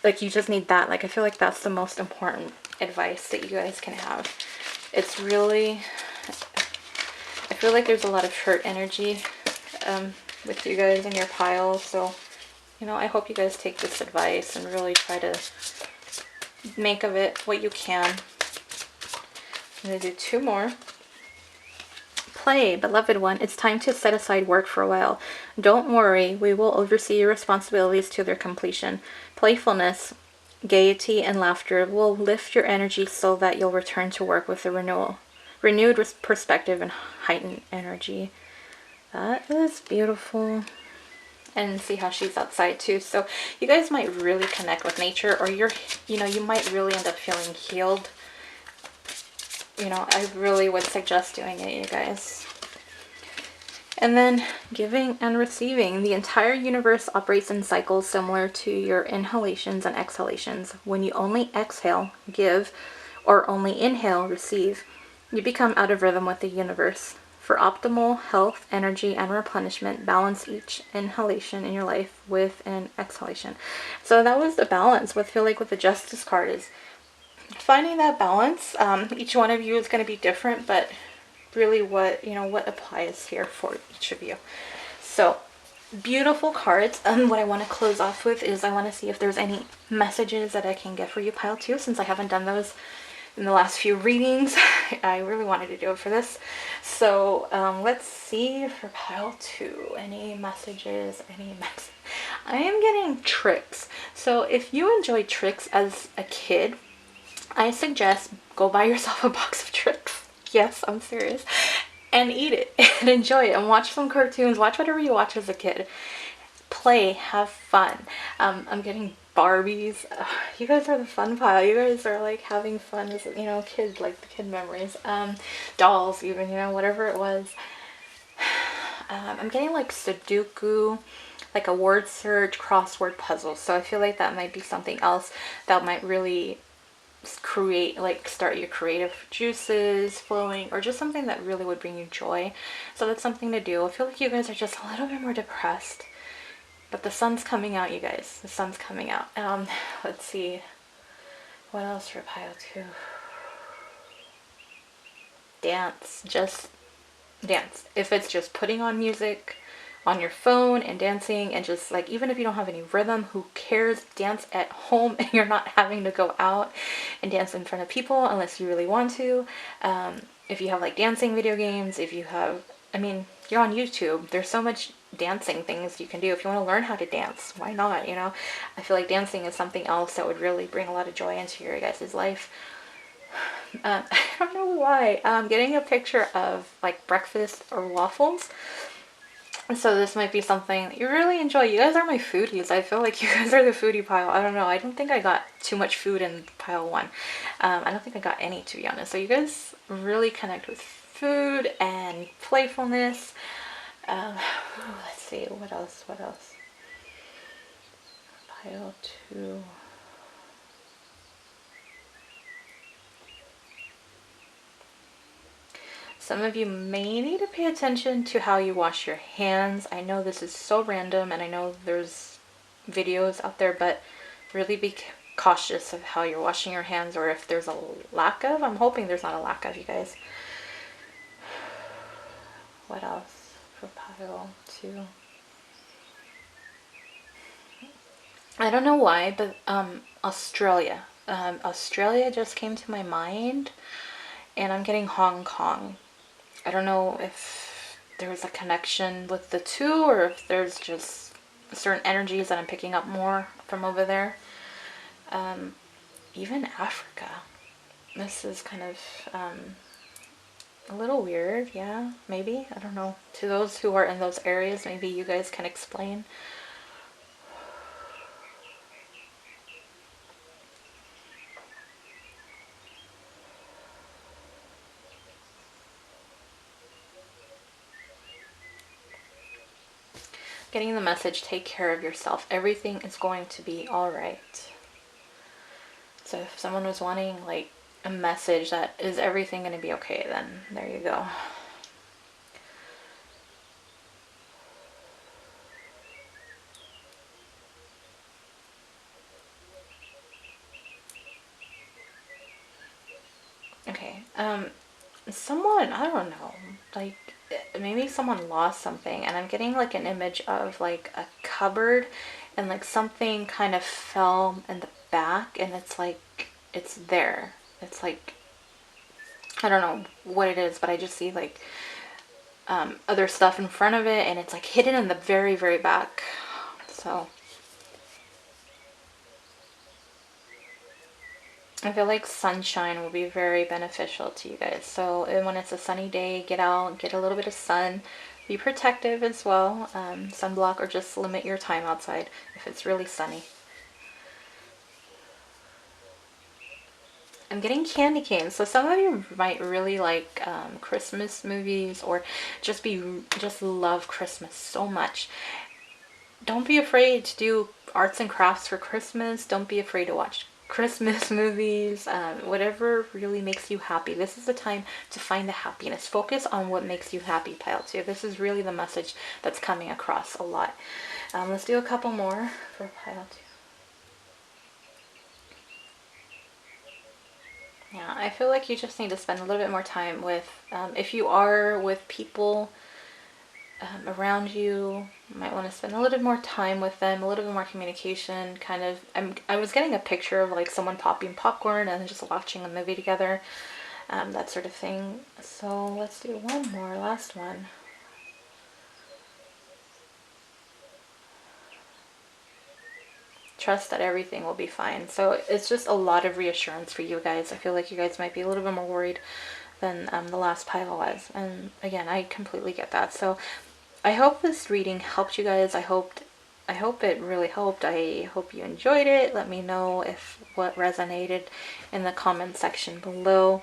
A: like you just need that. Like I feel like that's the most important advice that you guys can have. It's really, I feel like there's a lot of hurt energy with you guys in your pile. So, you know, I hope you guys take this advice and really try to make of it what you can. I'm going to do 2 more. Play, beloved one, it's time to set aside work for a while. Don't worry, we will oversee your responsibilities to their completion. Playfulness, gaiety, and laughter will lift your energy so that you'll return to work with a renewed perspective and heightened energy. That is beautiful. And see how she's outside too. So you guys might really connect with nature, or you might really end up feeling healed. You know, I really would suggest doing it, you guys. And then giving and receiving. The entire universe operates in cycles similar to your inhalations and exhalations. When you only exhale, give, or only inhale, receive, you become out of rhythm with the universe. For optimal health, energy, and replenishment, balance each inhalation in your life with an exhalation. So that was the balance. What I feel like with the Justice card is finding that balance. Each one of you is going to be different, but really what applies here for each of you. So beautiful cards. What I want to close off with is I want to see if there's any messages that I can get for you, pile 2, since I haven't done those in the last few readings. I really wanted to do it for this. So let's see for pile 2, any messages, I am getting tricks. So if you enjoyed tricks as a kid, I suggest go buy yourself a box of tricks. Yes, I'm serious. And eat it and enjoy it and watch some cartoons. Watch whatever you watch as a kid. Play, have fun. I'm getting Barbies. You guys are the fun pile. You guys are like having fun as, kids, like the kid memories. Dolls even, whatever it was. I'm getting like Sudoku, like a word search, crossword puzzle. So I feel like that might be something else that might really start your creative juices flowing, or just something that really would bring you joy. So that's something to do. I feel like you guys are just a little bit more depressed. But the sun's coming out, you guys. The sun's coming out. Let's see. What else for pile 2? Dance. Just dance. If it's just putting on music on your phone and dancing, and just like, even if you don't have any rhythm, who cares? Dance at home and you're not having to go out and dance in front of people unless you really want to. If you have like dancing video games, if you have, I mean, you're on YouTube, there's so much dancing things you can do. If you want to learn how to dance, why not, you know? I feel like dancing is something else that would really bring a lot of joy into your guys' life. I don't know why. I'm getting a picture of like breakfast or waffles. So this might be something that you really enjoy. You guys are my foodies. I feel like you guys are the foodie pile. I don't know. I don't think I got too much food in pile 1. I don't think I got any, to be honest. So you guys really connect with food and playfulness. Let's see. What else? What else? Pile 2. Some of you may need to pay attention to how you wash your hands. I know this is so random, and I know there's videos out there, but really be cautious of how you're washing your hands, or if there's a lack of. I'm hoping there's not a lack of, you guys. What else for pile 2? I don't know why, but Australia. Australia just came to my mind, and I'm getting Hong Kong. I don't know if there's a connection with the two, or if there's just certain energies that I'm picking up more from over there. Even Africa. This is kind of a little weird, yeah, maybe. I don't know. To those who are in those areas, maybe you guys can explain. Getting the message, take care of yourself. Everything is going to be all right. So if someone was wanting like a message that is everything going to be okay, then there you go. Okay, someone, I don't know, like maybe someone lost something, and I'm getting like an image of like a cupboard, and like something kind of fell in the back, and it's like, it's there. It's like, I don't know what it is, but I just see like other stuff in front of it, and it's like hidden in the very, very back. So I feel like sunshine will be very beneficial to you guys. So when it's a sunny day, get out, get a little bit of sun. Be protective as well. Sunblock, or just limit your time outside if it's really sunny. I'm getting candy canes. So some of you might really like Christmas movies, or just love Christmas so much. Don't be afraid to do arts and crafts for Christmas. Don't be afraid to watch Christmas movies, whatever really makes you happy. This is the time to find the happiness. Focus on what makes you happy, pile 2. This is really the message that's coming across a lot. Let's do a couple more for pile 2. Yeah, I feel like you just need to spend a little bit more time with, if you are with people around you, might want to spend a little bit more time with them, a little bit more communication, kind of. I was getting a picture of like someone popping popcorn and just watching a movie together, that sort of thing. So let's do one more, last one. Trust that everything will be fine. So it's just a lot of reassurance for you guys. I feel like you guys might be a little bit more worried than the last pile was, and again, I completely get that. So I hope this reading helped you guys. I hope it really helped. I hope you enjoyed it. Let me know if what resonated in the comment section below.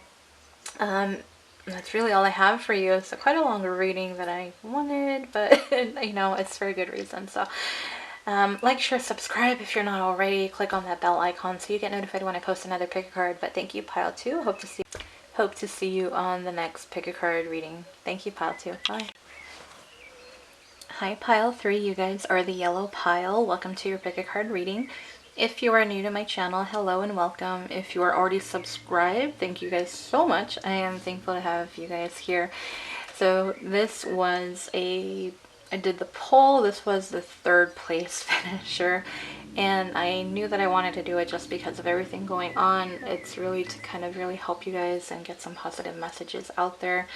A: That's really all I have for you. It's quite a longer reading than I wanted, but you know, it's for a good reason. So like, share, subscribe if you're not already. Click on that bell icon so you get notified when I post another pick a card. But thank you, pile 2. Hope to see you on the next pick a card reading. Thank you, pile 2. Bye. Hi pile 3, you guys are the yellow pile. Welcome to your pick a card reading. If you are new to my channel, hello and welcome. If you are already subscribed, thank you guys so much. I am thankful to have you guys here. So this was I did the poll. This was the 3rd place finisher, and I knew that I wanted to do it just because of everything going on. It's really to kind of really help you guys and get some positive messages out there,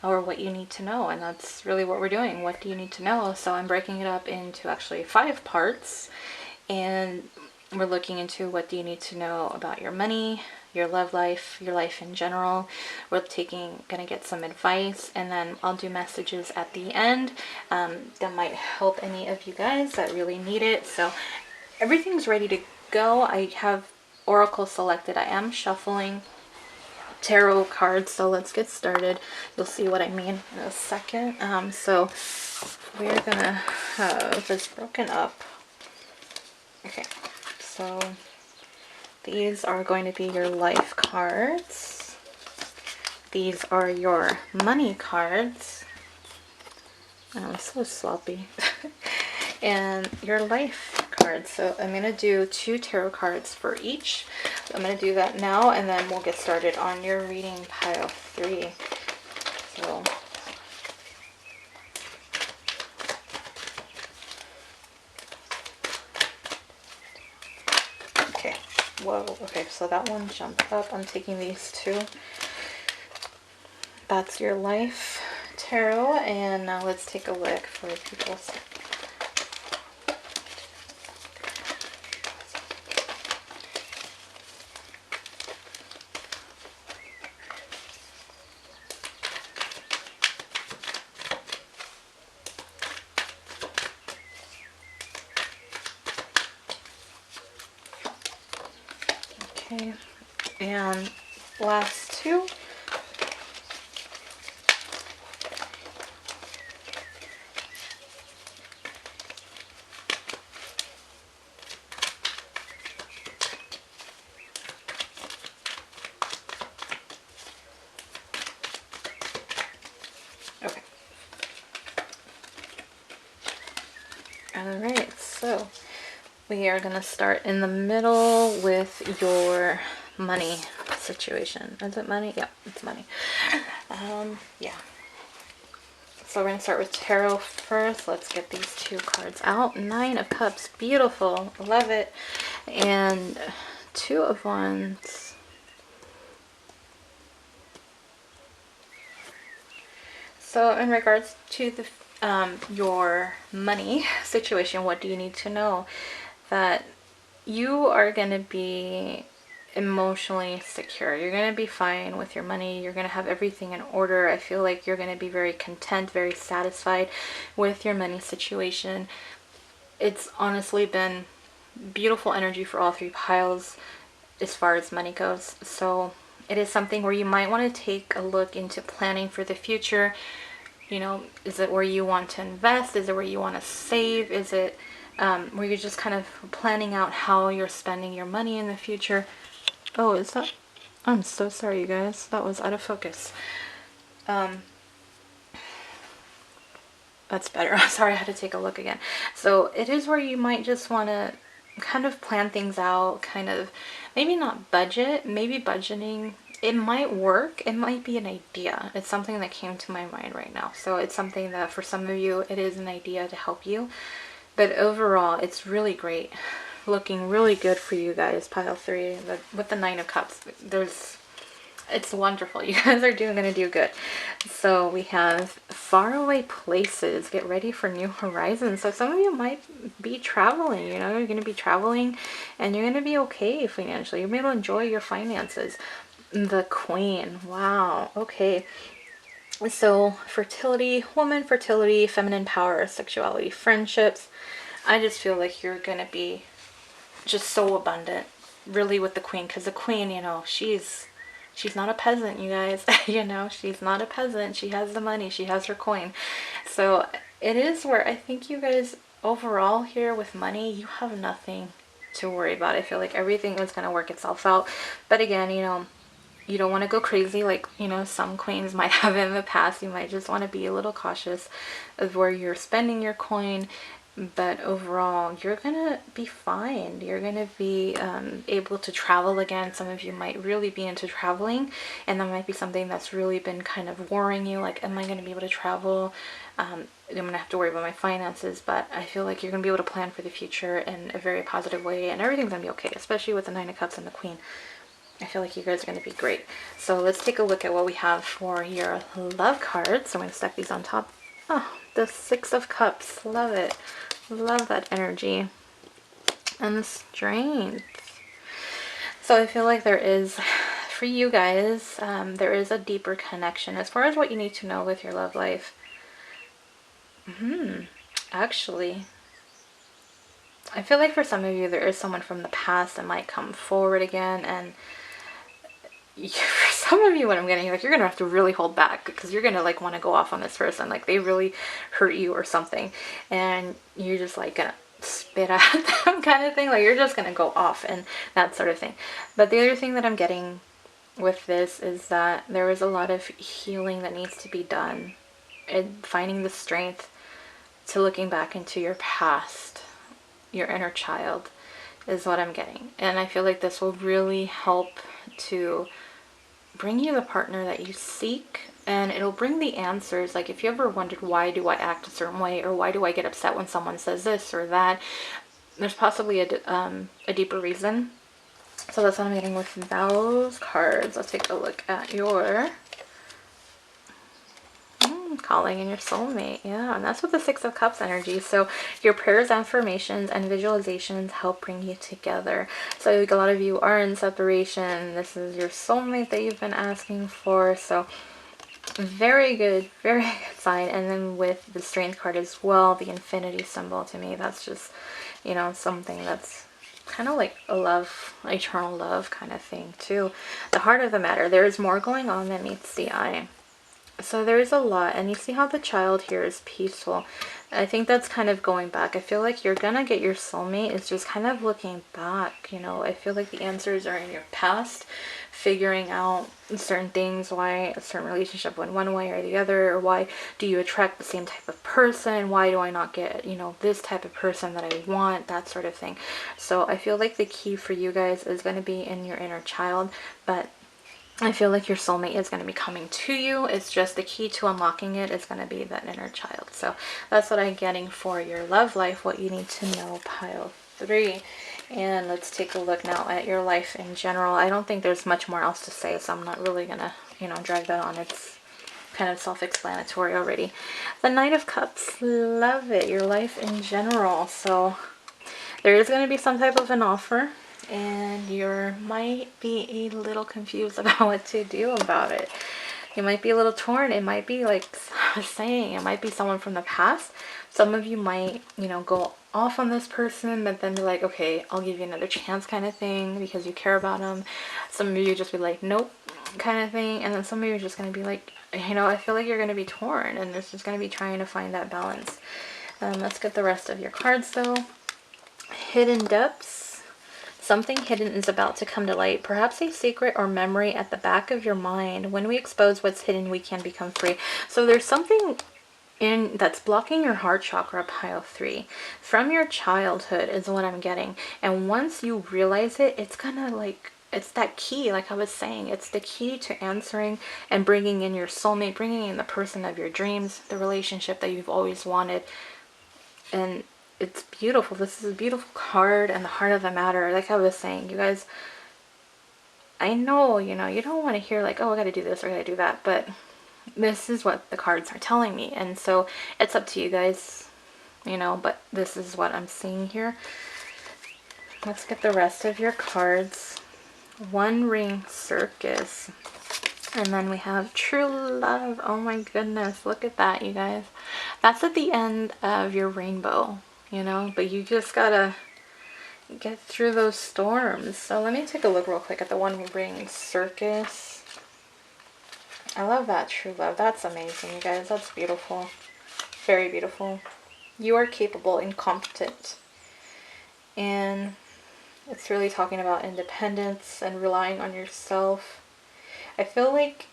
A: or what you need to know, and that's really what we're doing. What do you need to know? So I'm breaking it up into actually 5 parts, and we're looking into what do you need to know about your money, your love life, your life in general. We're gonna get some advice, and then I'll do messages at the end that might help any of you guys that really need it. So everything's ready to go. I have Oracle selected. I am shuffling tarot cards, so let's get started. You'll see what I mean in a second. So we're gonna have this broken up. Okay, so these are going to be your life cards. These are your money cards. I'm so sloppy. And your life cards. So I'm going to do 2 tarot cards for each. So I'm going to do that now, and then we'll get started on your reading pile 3. So okay. Whoa. Okay, so that one jumped up. I'm taking these 2. That's your life tarot, and now let's take a look for people's. Okay, and last 2. Okay. Alright, so we are going to start in the middle with your money situation. Is it money? Yeah, it's money. Yeah. So we're going to start with tarot first. Let's get these 2 cards out. 9 of Cups. Beautiful. Love it. And 2 of Wands. So in regards to the your money situation, what do you need to know? That you are going to be emotionally secure. You're going to be fine with your money. You're going to have everything in order. I feel like you're going to be very content, very satisfied with your money situation. It's honestly been beautiful energy for all 3 piles as far as money goes. So it is something where you might want to take a look into planning for the future. You know, is it where you want to invest? Is it where you want to save? Is it where you're just kind of planning out how you're spending your money in the future? Oh, is that? I'm so sorry, you guys. That was out of focus. That's better. I'm sorry, I had to take a look again. So it is where you might just want to kind of plan things out, kind of maybe not budget, maybe budgeting. It might work. It might be an idea. It's something that came to my mind right now. So it's something that for some of you, it is an idea to help you. But overall, it's really great. Looking really good for you guys, pile 3. With the 9 of Cups, it's wonderful. You guys are gonna do good. So we have faraway places. Get ready for new horizons. So some of you might be traveling, you know, you're gonna be traveling and you're gonna be okay financially. You'll be able to enjoy your finances. The Queen. Wow. Okay. So fertility, woman, fertility, feminine power, sexuality, friendships. I just feel like you're gonna be just so abundant, really, with the Queen, because the Queen, you know, she's not a peasant, you guys. You know, she's not a peasant. She has the money. She has her coin. So it is where I think you guys overall here with money, you have nothing to worry about. I feel like everything is going to work itself out. But again, you know, you don't want to go crazy like, you know, some queens might have in the past. You might just want to be a little cautious of where you're spending your coin. But overall, you're gonna be fine. You're gonna be able to travel again. Some of you might really be into traveling, and that might be something that's really been kind of worrying you. Like, am I gonna be able to travel? I'm gonna have to worry about my finances, but I feel like you're gonna be able to plan for the future in a very positive way, and everything's gonna be okay, especially with the Nine of Cups and the Queen. I feel like you guys are going to be great. So let's take a look at what we have for your love cards. So I'm going to stack these on top. Oh, the Six of Cups. Love it. Love that energy. And the Strength. So I feel like there is, for you guys, there is a deeper connection as far as what you need to know with your love life. Actually, I feel like for some of you, there is someone from the past that might come forward again, and for some of you, what I'm getting, like, you're gonna have to really hold back because you're gonna like want to go off on this person, like they really hurt you or something, and you're just like gonna spit at them kind of thing, like you're just gonna go off and that sort of thing. But the other thing that I'm getting with this is that there is a lot of healing that needs to be done and finding the strength to looking back into your past, your inner child is what I'm getting. And I feel like this will really help to bring you the partner that you seek, and it'll bring the answers. Like if you ever wondered, why do I act a certain way, or why do I get upset when someone says this or that, there's possibly a deeper reason. So that's what I'm getting with those cards. Let's take a look at your calling and your soulmate. Yeah, and that's with the Six of Cups energy. So your prayers, affirmations, and visualizations help bring you together. So like a lot of you are in separation. This is your soulmate that you've been asking for. So very good sign. And then with the Strength card as well, the infinity symbol, to me, that's just, you know, something that's kind of like a love, eternal love kind of thing too. The heart of the matter, there is more going on than meets the eye. So there is a lot, and you see how the child here is peaceful. I think that's kind of going back. I feel like you're gonna get your soulmate is just kind of looking back, you know. I feel like the answers are in your past, figuring out certain things, why a certain relationship went one way or the other, or why do you attract the same type of person, why do I not get, you know, this type of person that I want, that sort of thing. So I feel like the key for you guys is going to be in your inner child, but I feel like your soulmate is going to be coming to you. It's just the key to unlocking it is going to be that inner child. So that's what I'm getting for your love life, what you need to know, pile 3. And let's take a look now at your life in general. I don't think there's much more else to say, so I'm not really going to, you know, drag that on. It's kind of self-explanatory already. The Knight of Cups, love it. Your life in general. So there is going to be some type of an offer, and you might be a little confused about what to do about it. You might be a little torn. It might be like I was saying, it might be someone from the past. Some of you might, you know, go off on this person, but then be like, okay, I'll give you another chance kind of thing because you care about them. Some of you just be like, nope, kind of thing. And then some of you are just going to be like, you know, I feel like you're going to be torn, and it's just going to be trying to find that balance. Let's get the rest of your cards though. Hidden depths. Something hidden is about to come to light, perhaps a secret or memory at the back of your mind. When we expose what's hidden, we can become free. So there's something in that's blocking your heart chakra, pile 3, from your childhood is what I'm getting. And once you realize it, it's gonna like, it's that key, like I was saying, it's the key to answering and bringing in your soulmate, bringing in the person of your dreams, the relationship that you've always wanted. And it's beautiful. This is a beautiful card, and the heart of the matter, like I was saying, you guys, I know, you know, you don't want to hear like, oh, I gotta do this or I gotta do that, but this is what the cards are telling me, and so it's up to you guys, you know, but this is what I'm seeing here. Let's get the rest of your cards. One Ring Circus, and then we have True Love. Oh my goodness, look at that, you guys. That's at the end of your rainbow, you know, but you just gotta get through those storms. So let me take a look real quick at the One Ring Circus. I love that, True Love. That's amazing, you guys. That's beautiful. Very beautiful. You are capable and competent. And it's really talking about independence and relying on yourself. I feel like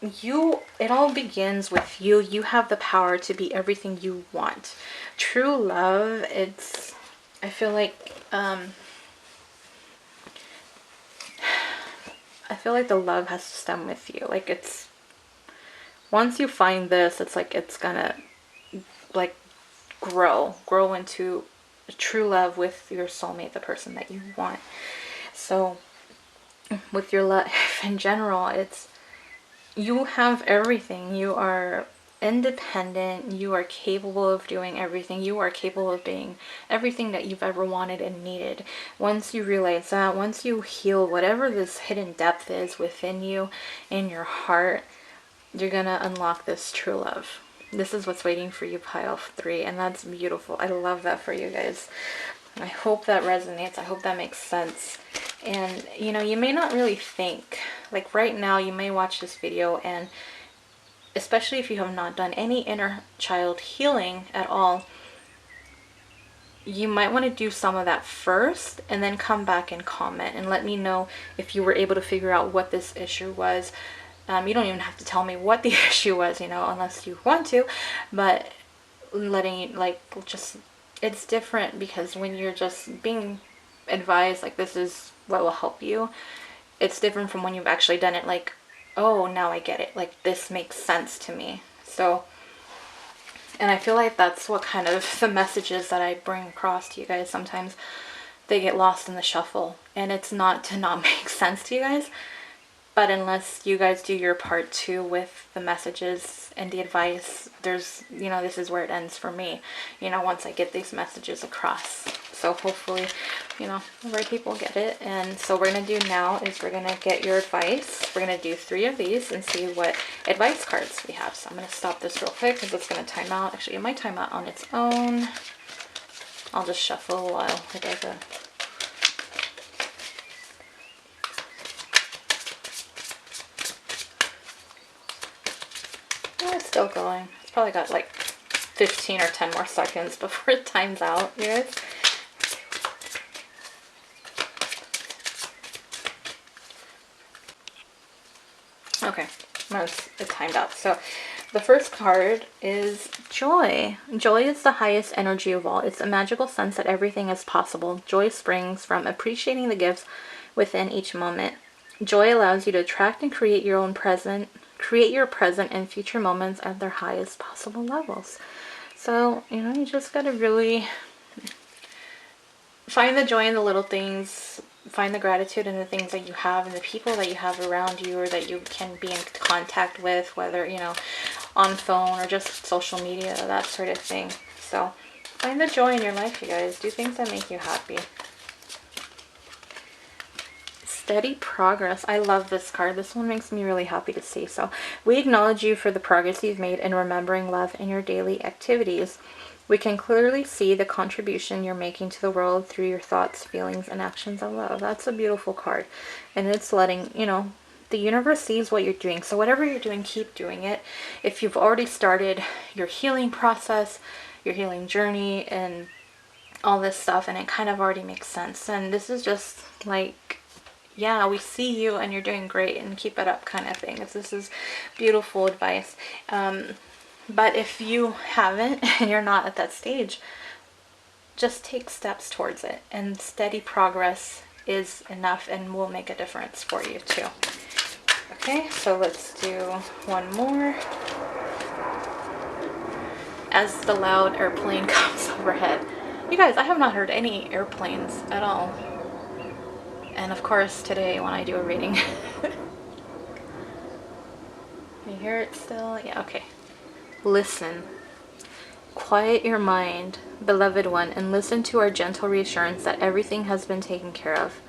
A: it all begins with you. You have the power to be everything you want. True love, I feel like, the love has to stem with you. Like, once you find this, it's like, it's gonna, like, grow into true love with your soulmate, the person that you want. So, with your life in general, you have everything. You are independent. You are capable of doing everything. You are capable of being everything that you've ever wanted and needed. Once you realize that, once you heal whatever this hidden depth is within you, in your heart, you're gonna unlock this true love. This is what's waiting for you, pile 3, and that's beautiful. I love that for you guys. I hope that resonates. I hope that makes sense. And, you know, you may not really think, like right now, you may watch this video, and especially if you have not done any inner child healing at all, you might want to do some of that first and then come back and comment and let me know if you were able to figure out what this issue was. You don't even have to tell me what the issue was, you know, unless you want to, but letting you, like, just, it's different because when you're just being advised, like, this is what will help you, it's different from when you've actually done it, like, oh, now I get it, like, this makes sense to me. So, and I feel like that's what kind of the messages that I bring across to you guys, sometimes they get lost in the shuffle, and it's not to not make sense to you guys, but unless you guys do your part too with the messages and the advice, there's, you know, this is where it ends for me, you know, once I get these messages across. So hopefully, you know, the right people get it. And so what we're going to do now is we're going to get your advice. We're going to do 3 of these and see what advice cards we have. So I'm going to stop this real quick because it's going to time out. Actually, it might time out on its own. I'll just shuffle a while it does a... Oh, it's still going. It's probably got like 15 or 10 more seconds before it times out, you guys. Okay, it timed out. So the first card is joy. Joy is the highest energy of all. It's a magical sense that everything is possible. Joy springs from appreciating the gifts within each moment. Joy allows you to attract and create your present and future moments at their highest possible levels. So, you know, you just gotta really find the joy in the little things, find the gratitude in the things that you have and the people that you have around you or that you can be in contact with, whether, you know, on phone or just social media, that sort of thing. So find the joy in your life, you guys. Do things that make you happy. Steady progress. I love this card. This one makes me really happy to see. So we acknowledge you for the progress you've made in remembering love in your daily activities. We can clearly see the contribution you're making to the world through your thoughts, feelings, and actions of love. That's a beautiful card. And it's letting, you know, the universe sees what you're doing. So whatever you're doing, keep doing it. If you've already started your healing process, your healing journey, and all this stuff, and it kind of already makes sense. And this is just like, yeah, we see you and you're doing great and keep it up kind of thing. This is beautiful advice. But if you haven't and you're not at that stage, just take steps towards it, and steady progress is enough and will make a difference for you too. Okay, so let's do one more. As the loud airplane comes overhead. You guys, I have not heard any airplanes at all. And of course today when I do a reading. You hear it still? Yeah, okay. Listen. Quiet your mind, beloved one, and listen to our gentle reassurance that everything has been taken care of.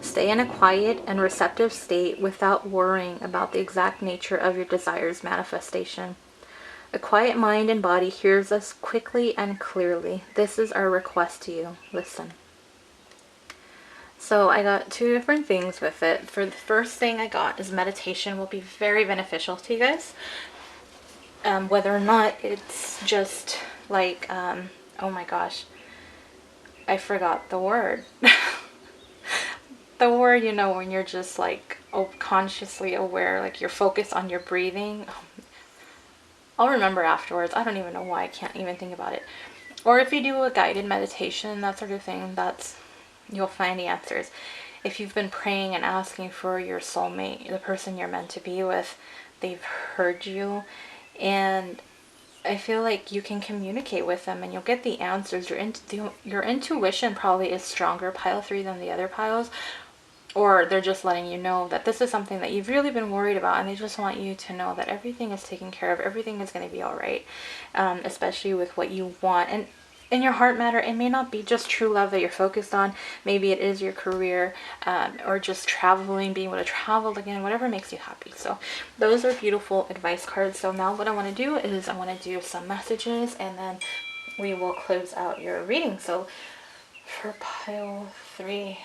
A: Stay in a quiet and receptive state without worrying about the exact nature of your desire's manifestation. A quiet mind and body hears us quickly and clearly. This is our request to you. Listen. So I got 2 different things with it. For the first thing I got is meditation will be very beneficial to you guys. Whether or not it's just like, oh my gosh, I forgot the word. the word, you know, when you're just like consciously aware, like you're focused on your breathing. I'll remember afterwards. I don't even know why I can't even think about it. Or if you do a guided meditation, that sort of thing, that's you'll find the answers. If you've been praying and asking for your soulmate, the person you're meant to be with, they've heard you, and I feel like you can communicate with them and you'll get the answers. Your intuition probably is stronger, pile 3, than the other piles, or they're just letting you know that this is something that you've really been worried about, and they just want you to know that everything is taken care of, everything is going to be all right, especially with what you want. And in your heart matter, it may not be just true love that you're focused on. Maybe it is your career, or just traveling, being able to travel again, whatever makes you happy. So those are beautiful advice cards. So now what I want to do is I want to do some messages, and then we will close out your reading. So for pile 3,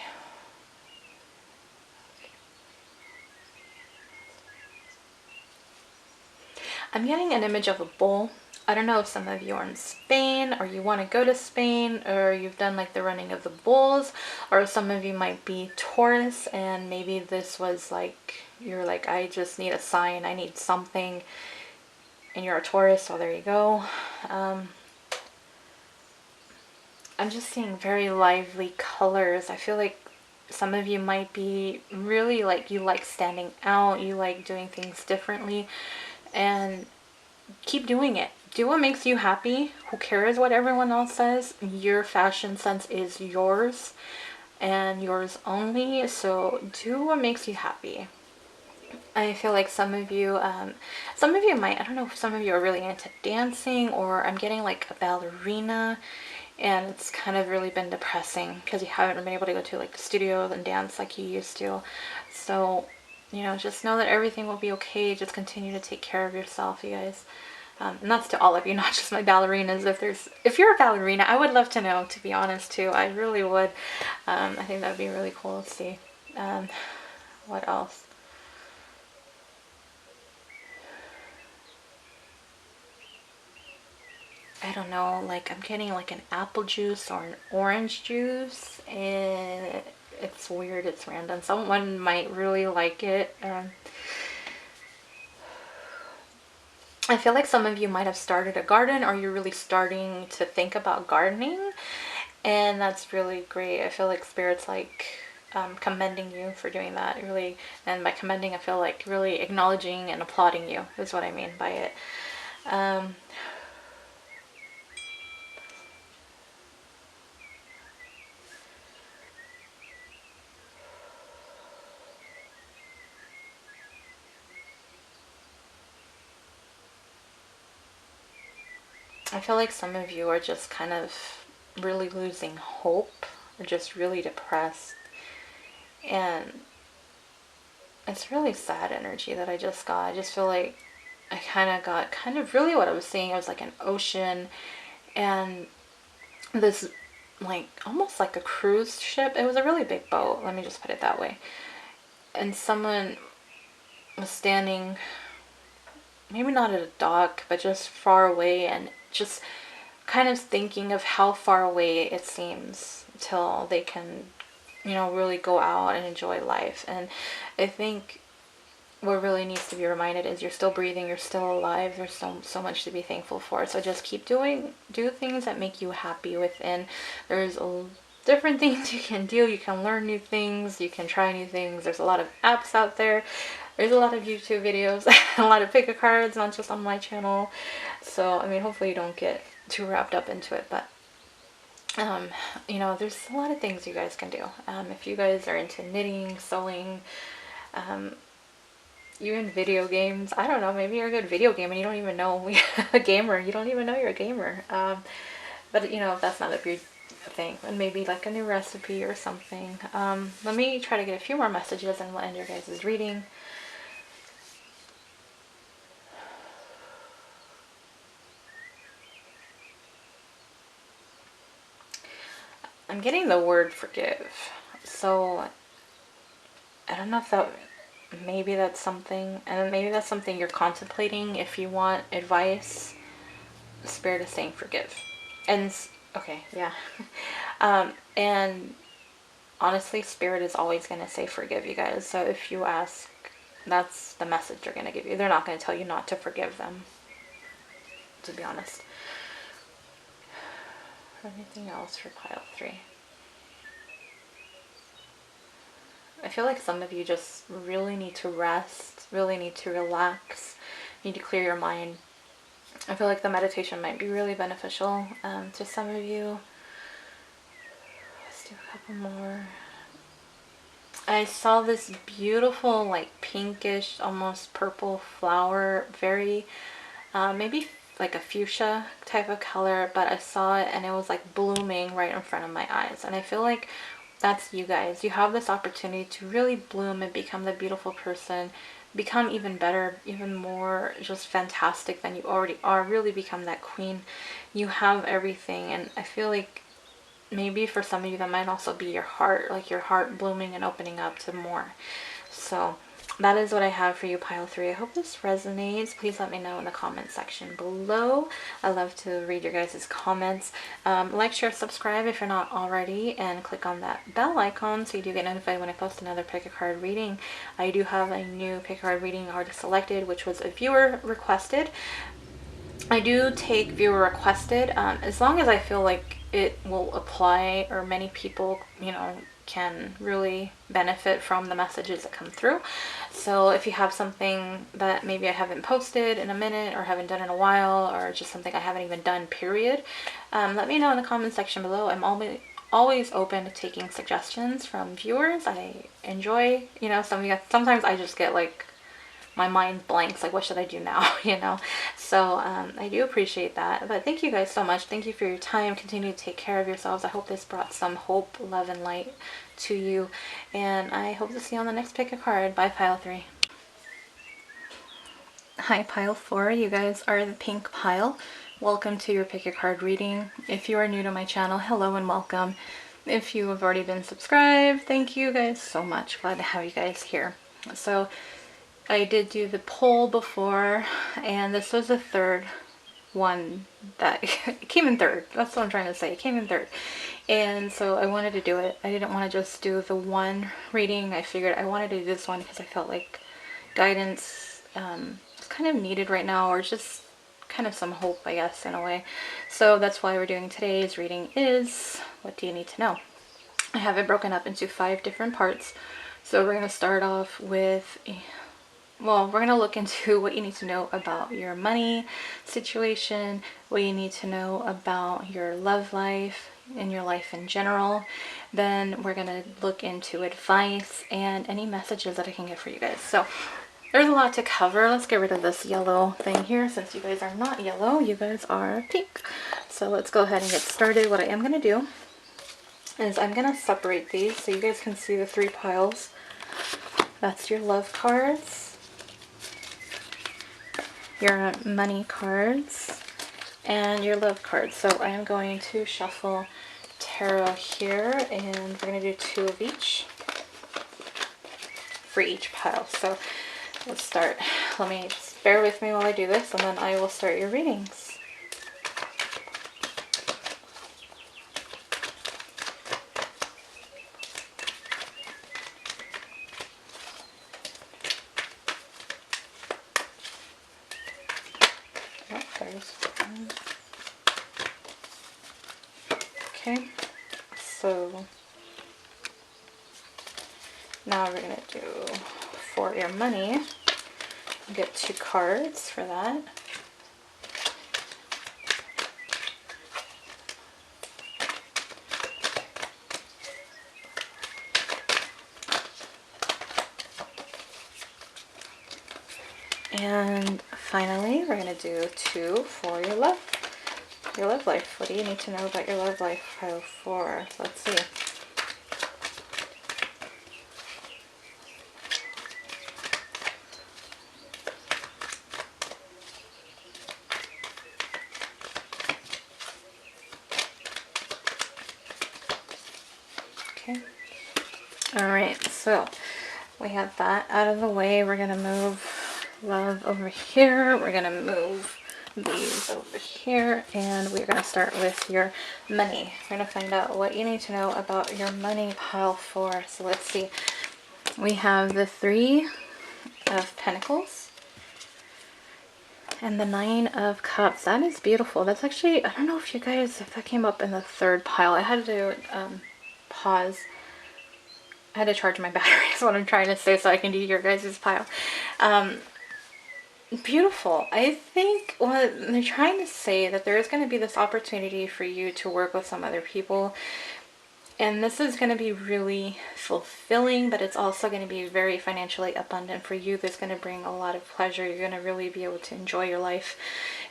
A: I'm getting an image of a bull. I don't know if some of you are in Spain, or you want to go to Spain, or you've done like the running of the bulls, or some of you might be Taurus, and maybe this was like, you're like, I just need a sign, I need something, and you're a Taurus, so there you go. I'm just seeing very lively colors. I feel like some of you might be really like, you like standing out, you like doing things differently, and keep doing it. Do what makes you happy. Who cares what everyone else says? Your fashion sense is yours and yours only. So do what makes you happy. I feel like some of you might, I don't know if some of you are really into dancing, or I'm getting like a ballerina, and it's kind of really been depressing because you haven't been able to go to like the studio and dance like you used to. So, you know, just know that everything will be okay. Just continue to take care of yourself, you guys. And that's to all of you, not just my ballerinas. If you're a ballerina, I would love to know, to be honest, too. I really would. I think that would be really cool to see. What else? I don't know, like I'm getting like an apple juice or an orange juice, and it's weird, it's random. Someone might really like it. I feel like some of you might have started a garden, or you're really starting to think about gardening, and that's really great. I feel like Spirit's like commending you for doing that, really. And by commending, I feel like really acknowledging and applauding you is what I mean by it. I feel like some of you are just kind of really losing hope, or just really depressed, and it's really sad energy that I just got. I just feel like I kind of got really what I was seeing. It was like an ocean, and this like almost like a cruise ship. It was a really big boat, let me just put it that way. And someone was standing, maybe not at a dock, but just far away, and just kind of thinking of how far away it seems till they can, you know, really go out and enjoy life. And I think what really needs to be reminded is you're still breathing, you're still alive, there's so much to be thankful for. So just keep do things that make you happy within. There's different things you can do. You can learn new things, you can try new things. There's a lot of apps out there, there's a lot of YouTube videos, a lot of pick a cards, not just on my channel. So I mean, hopefully you don't get too wrapped up into it, but you know, there's a lot of things you guys can do. If you guys are into knitting, sewing, even video games, I don't know, maybe you're a good video gamer and you don't even know a gamer, you don't even know you're a gamer. But you know, if that's not a big thing, and maybe like a new recipe or something. Let me try to get a few more messages and we'll end your guys' reading. I'm getting the word forgive. So I don't know if that, maybe that's something, and maybe that's something you're contemplating. If you want advice, Spirit is saying forgive. And okay, yeah. And honestly, Spirit is always going to say forgive, you guys. So if you ask, that's the message they're going to give you. They're not going to tell you not to forgive them, to be honest. Anything else for pile 3? I feel like some of you just really need to rest, really need to relax, need to clear your mind. I feel like the meditation might be really beneficial to some of you. Let's do a couple more. I saw this beautiful, like pinkish, almost purple flower, very, maybe like a fuchsia type of color, but I saw it and it was like blooming right in front of my eyes. And I feel like that's you guys. You have this opportunity to really bloom and become the beautiful person, become even better, even more just fantastic than you already are, really become that queen. You have everything, and I feel like maybe for some of you that might also be your heart, like your heart blooming and opening up to more. So that is what I have for you, pile 3. I hope this resonates. Please let me know in the comment section below. I love to read your guys' comments. Like, share, subscribe if you're not already, and click on that bell icon so you do get notified when I post another pick a card reading. I do have a new pick a card reading already selected, which was a viewer requested. I do take viewer requested as long as I feel like it will apply, or many people, you know, can really benefit from the messages that come through. So if you have something that maybe I haven't posted in a minute, or haven't done in a while, or just something I haven't even done, period, let me know in the comment section below. I'm always open to taking suggestions from viewers. I enjoy, you know, sometimes I just get like, my mind blanks, like what should I do now, you know. So I do appreciate that. But thank you guys so much. Thank you for your time. Continue to take care of yourselves. I hope this brought some hope, love, and light to you, and I hope to see you on the next pick a card. Bye, pile 3. Hi, pile 4. You guys are the pink pile. Welcome to your pick a card reading. If you are new to my channel, hello and welcome. If you have already been subscribed, thank you guys so much. Glad to have you guys here. So I did do the poll before, and this was the third one that it came in third. That's what I'm trying to say. It came in third. And so I wanted to do it. I didn't want to just do the one reading. I figured I wanted to do this one because I felt like guidance was kind of needed right now, or just kind of some hope, I guess, in a way. So that's why we're doing today's reading is, what do you need to know? I have it broken up into 5 different parts. So we're going to start off with, well, we're going to look into what you need to know about your money situation, what you need to know about your love life and your life in general. Then we're going to look into advice and any messages that I can get for you guys. So there's a lot to cover. Let's get rid of this yellow thing here, since you guys are not yellow, you guys are pink. So let's go ahead and get started. What I am going to do is I'm going to separate these so you guys can see the 3 piles. That's your love cards, your money cards, and your love cards. So I am going to shuffle tarot here, and we're going to do 2 of each for each pile. So let's start. Let me just bear with me while I do this, and then I will start your readings. Okay, so now we're going to do for your money. Get 2 cards for that. And finally, we're going to do 2 for your love life. What do you need to know about your love life, pile 4? Let's see. Okay. Alright, so we have that out of the way. We're going to move love over here. We're going to move these over here, and we're going to start with your money. We're going to find out what you need to know about your money, pile 4. So let's see. We have the 3 of Pentacles and the 9 of Cups. That is beautiful. That's actually, I don't know if you guys, if that came up in the 3rd pile. I had to pause. I had to charge my battery is what I'm trying to say, so I can do your guys' pile. Beautiful. I think what they're trying to say, that there is going to be this opportunity for you to work with some other people, and this is going to be really fulfilling, but it's also going to be very financially abundant for you. That's going to bring a lot of pleasure. You're going to really be able to enjoy your life,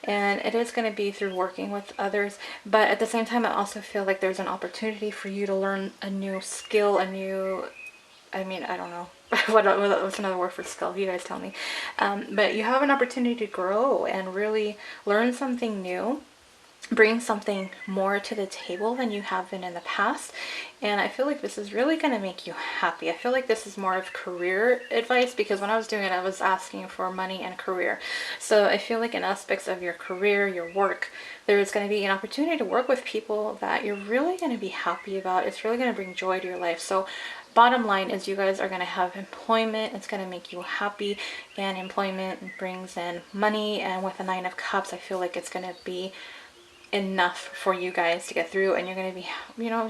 A: and it is going to be through working with others. But at the same time, I also feel like there's an opportunity for you to learn a new skill, I don't know what's another word for skill. You guys tell me. But you have an opportunity to grow and really learn something new, bring something more to the table than you have been in the past. And I feel like this is really going to make you happy. I feel like this is more of career advice, because when I was doing it, I was asking for money and career. So I feel like in aspects of your career, your work, there's going to be an opportunity to work with people that you're really going to be happy about. It's really going to bring joy to your life. So bottom line is, you guys are going to have employment. It's going to make you happy, and employment brings in money. And with the 9 of Cups, I feel like it's going to be enough for you guys to get through, and you're going to be,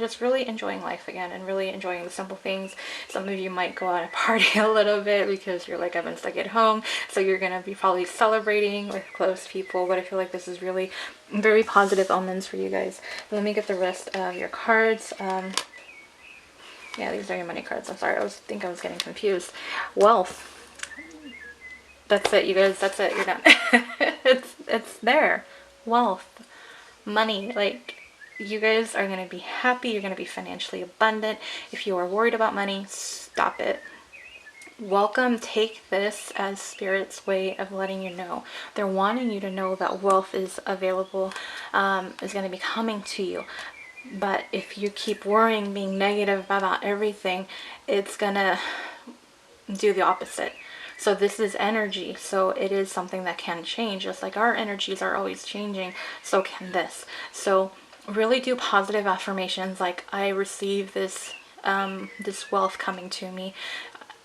A: just really enjoying life again and really enjoying the simple things. Some of you might go out and party a little bit because you're like, I've been stuck at home, so you're going to be probably celebrating with close people. But I feel like this is really very positive omens for you guys. Let me get the rest of your cards. Yeah, these are your money cards. I'm sorry, I was getting confused. Wealth. That's it, you guys. That's it. You're done. it's there. Wealth, money. Like, you guys are going to be happy. You're going to be financially abundant. If you are worried about money, stop it. Welcome. Take this as Spirit's way of letting you know. They're wanting you to know that wealth is available, is going to be coming to you. But if you keep worrying, being negative about everything, it's going to do the opposite. So this is energy, so it is something that can change. Just like our energies are always changing, so can this. So really do positive affirmations like, I receive this this wealth coming to me.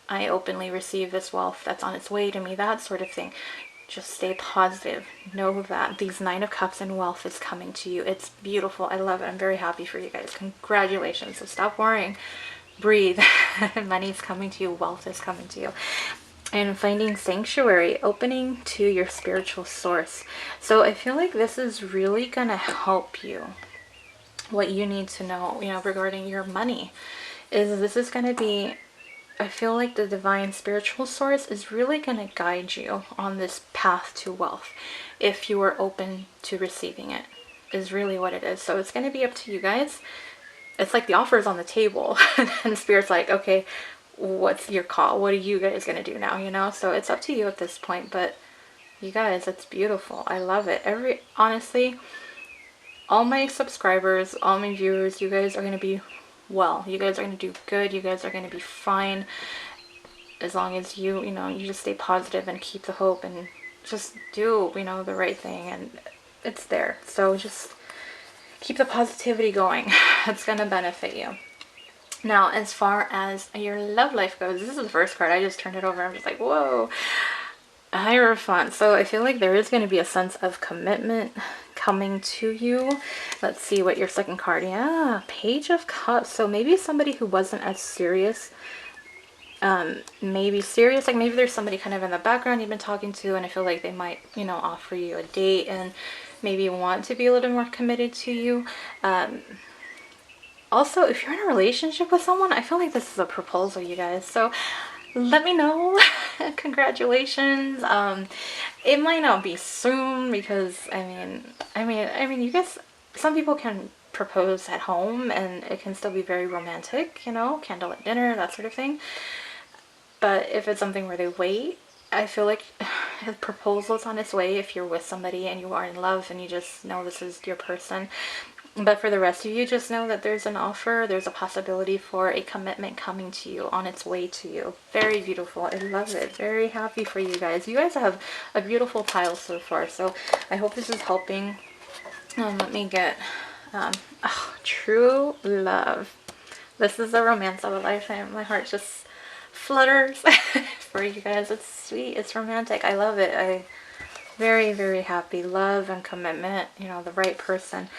A: I openly receive this wealth that's on its way to me, that sort of thing. Just stay positive. Know that these 9 of Cups and wealth is coming to you. It's beautiful. I love it. I'm very happy for you guys. Congratulations. So stop worrying. Breathe. Money's coming to you. Wealth is coming to you. And finding sanctuary, opening to your spiritual source. So I feel like this is really going to help you. What you need to know, regarding your money, is this is going to be, I feel like the divine spiritual source is really going to guide you on this path to wealth, if you are open to receiving it, is really what it is. So it's going to be up to you guys. It's like the offer is on the table and Spirit's like, okay, what's your call? What are you guys going to do now? So it's up to you at this point. But you guys, it's beautiful. I love it. Honestly, all my subscribers, all my viewers, you guys are going to be well. You guys are going to do good. You guys are going to be fine, as long as you just stay positive and keep the hope and just do the right thing, and it's there. So just keep the positivity going. It's going to benefit you. Now, as far as your love life goes, this is the first card. I just turned it over. I'm just like, whoa. Hierophant. So I feel like there is going to be a sense of commitment coming to you. Let's see what your second card. Yeah, Page of Cups. So maybe somebody who wasn't as serious. Maybe serious. Like maybe there's somebody kind of in the background you've been talking to, and I feel like they might, offer you a date and maybe want to be a little more committed to you. Also, if you're in a relationship with someone, I feel like this is a proposal, you guys. So let me know. Congratulations. It might not be soon, because I mean, you guys, some people can propose at home and it can still be very romantic, candlelit dinner, that sort of thing. But if it's something where they wait, I feel like a proposal is on its way if you're with somebody and you are in love and you just know this is your person. But for the rest of you, just know that there's an offer, there's a possibility for a commitment coming to you, on its way to you. Very beautiful. I love it. Very happy for you guys. You guys have a beautiful pile so far, so I hope this is helping. Let me get true love. This is the romance of a lifetime. My heart just flutters for you guys. It's sweet. It's romantic. I love it. I very, very happy. Love and commitment. You know, the right person.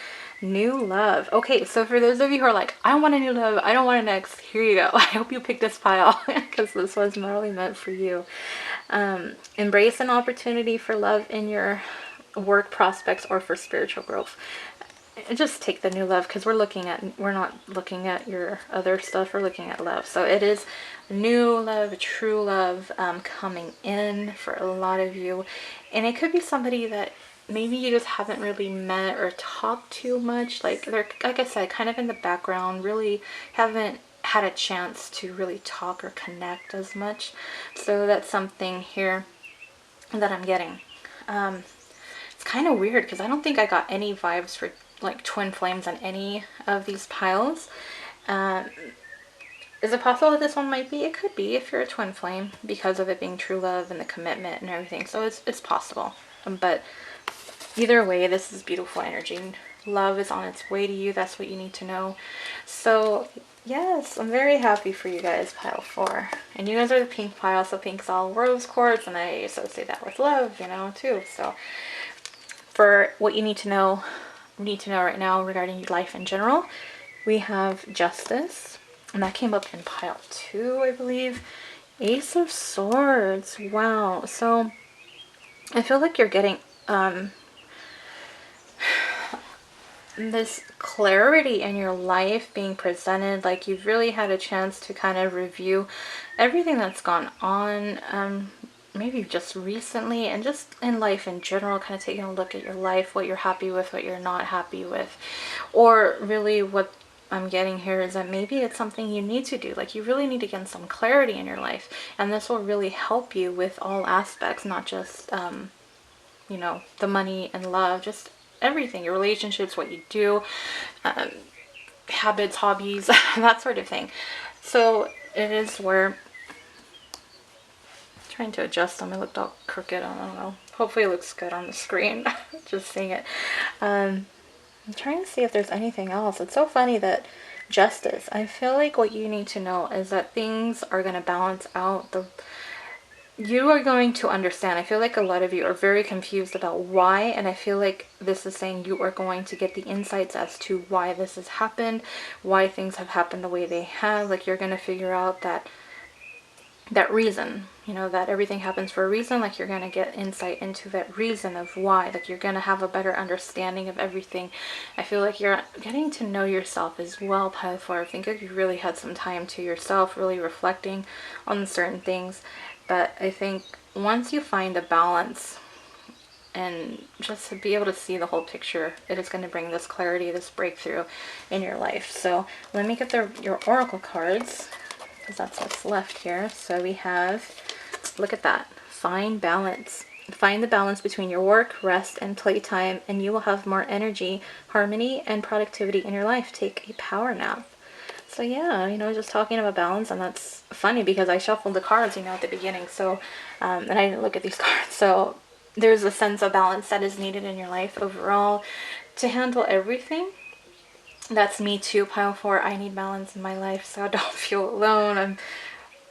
A: New love. Okay, so for those of you who are like, I want a new love, I don't want an ex, here you go. I hope you pick this pile because this was not only meant for you. Embrace an opportunity for love in your work prospects or for spiritual growth. Just take the new love because we're not looking at your other stuff, we're looking at love. So it is new love, true love coming in for a lot of you. And it could be somebody that maybe you just haven't really met or talked too much. Like they're, like I said, kind of in the background, really haven't had a chance to really talk or connect as much. So that's something here that I'm getting. It's kind of weird because I don't think I got any vibes for like twin flames on any of these piles. Is it possible that this one might be? It could be if you're a twin flame because of it being true love and the commitment and everything. So it's possible. But either way, this is beautiful energy. Love is on its way to you. That's what you need to know. So yes, I'm very happy for you guys, pile 4. And you guys are the pink pile, so pink's all rose quartz, and I associate that with love, you know, too. So for what you need to know right now regarding your life in general, we have Justice, and that came up in pile 2, I believe. Ace of Swords. Wow. So I feel like you're getting this clarity in your life being presented, like you've really had a chance to kind of review everything that's gone on, maybe just recently and just in life in general, kind of taking a look at your life, what you're happy with, what you're not happy with. Or really what I'm getting here is that maybe it's something you need to do. Like you really need to get some clarity in your life, and this will really help you with all aspects, not just you know, the money and love, just everything, your relationships, what you do, habits, hobbies, that sort of thing. So it is where, trying to adjust them, it looked all crooked, I don't know, hopefully it looks good on the screen. Just seeing it. I'm trying to see if there's anything else. It's so funny that Justice, I feel like what you need to know is that things are going to balance out. You are going to understand. I feel like a lot of you are very confused about why, and I feel like this is saying you are going to get the insights as to why this has happened, why things have happened the way they have. Like you're going to figure out that reason, you know, that everything happens for a reason. Like you're going to get insight into that reason of why. Like you're going to have a better understanding of everything. I feel like you're getting to know yourself as well, pile 4. I think you really had some time to yourself, really reflecting on certain things. But I think once you find a balance and just to be able to see the whole picture, it is going to bring this clarity, this breakthrough in your life. So let me get your oracle cards, because that's what's left here. So we have, look at that, find balance. Find the balance between your work, rest, and playtime, and you will have more energy, harmony, and productivity in your life. Take a power nap. So yeah, you know, just talking about balance, and that's funny because I shuffled the cards, you know, at the beginning, so, and I didn't look at these cards, so there's a sense of balance that is needed in your life overall to handle everything. That's me too, pile 4. I need balance in my life, so don't feel alone.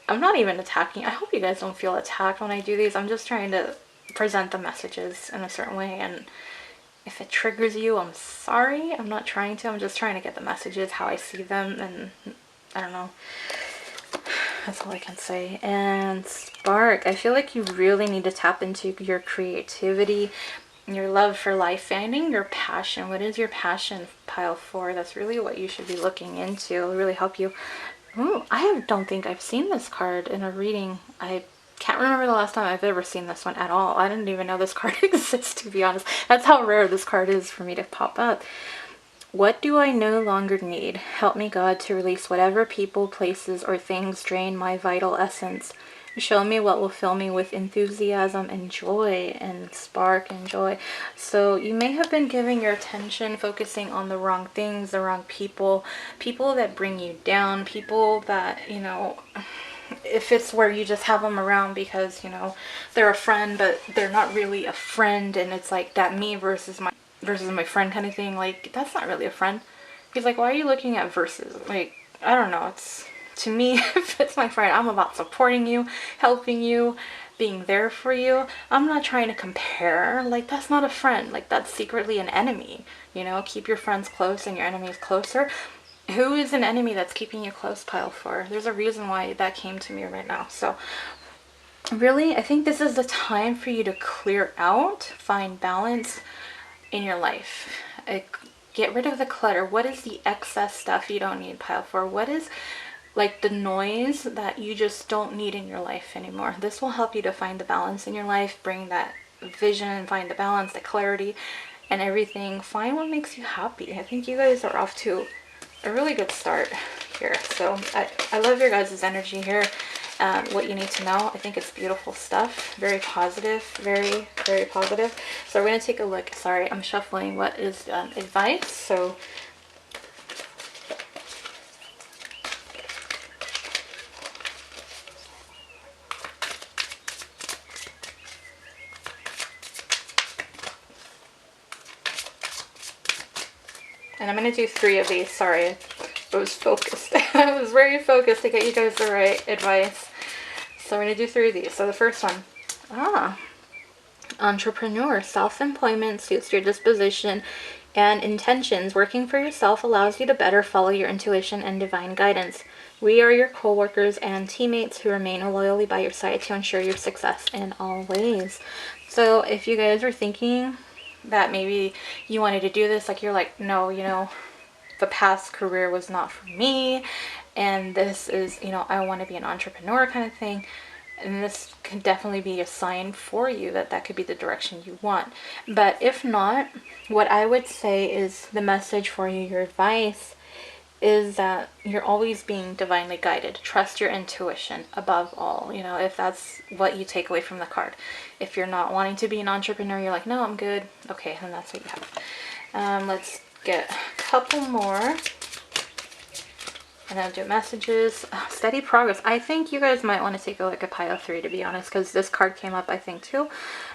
A: I'm not even attacking. I hope you guys don't feel attacked when I do these. I'm just trying to present the messages in a certain way, and if it triggers you, I'm sorry. I'm not trying to. I'm just trying to get the messages how I see them, and I don't know. That's all I can say. And Spark, I feel like you really need to tap into your creativity, your love for life, finding your passion. What is your passion, pile 4? That's really what you should be looking into. It'll really help you. Ooh, don't think I've seen this card in a reading. I can't remember the last time I've ever seen this one at all. I didn't even know this card exists, to be honest. That's how rare this card is for me to pop up. What do I no longer need? Help me, God, to release whatever people, places, or things drain my vital essence. Show me what will fill me with enthusiasm and joy and spark and joy. So you may have been giving your attention focusing on the wrong things, the wrong people, people that bring you down, people that, you know, if it's where you just have them around because, you know, they're a friend, but they're not really a friend, and it's like that me versus my friend kind of thing. Like, that's not really a friend. He's like, why are you looking at verses? Like, I don't know. It's, to me, if it's my friend, I'm about supporting you, helping you, being there for you. I'm not trying to compare. Like, that's not a friend. Like, that's secretly an enemy. You know, keep your friends close and your enemies closer. Who is an enemy that's keeping you close, pile 4? There's a reason why that came to me right now. So really, I think this is the time for you to clear out, find balance in your life. Get rid of the clutter. What is the excess stuff you don't need, pile 4? What is like the noise that you just don't need in your life anymore? This will help you to find the balance in your life, bring that vision, find the balance, the clarity, and everything. Find what makes you happy. I think you guys are off to a really good start here. So I love your guys' energy here. What you need to know. I think it's beautiful stuff. Very positive. Very, very positive. So we're going to take a look. Sorry, I'm shuffling what is advice. So and I'm going to do 3 of these. Sorry, I was focused. I was very focused to get you guys the right advice. So we're going to do 3 of these. So the first one. Entrepreneur. Self-employment suits your disposition and intentions. Working for yourself allows you to better follow your intuition and divine guidance. We are your co-workers and teammates who remain loyally by your side to ensure your success in all ways. So if you guys were thinking that maybe you wanted to do this, like you're like, no, you know, the past career was not for me, and this is, you know, I want to be an entrepreneur kind of thing, and this can definitely be a sign for you that that could be the direction you want. But if not, what I would say is the message for you, your advice is that you're always being divinely guided. Trust your intuition above all, you know, if that's what you take away from the card. If you're not wanting to be an entrepreneur, you're like, no, I'm good. Okay, then that's what you have. Let's get a couple more. And I'll do messages. Steady progress. I think you guys might want to take a look at pile 3, to be honest, because this card came up, I think, too.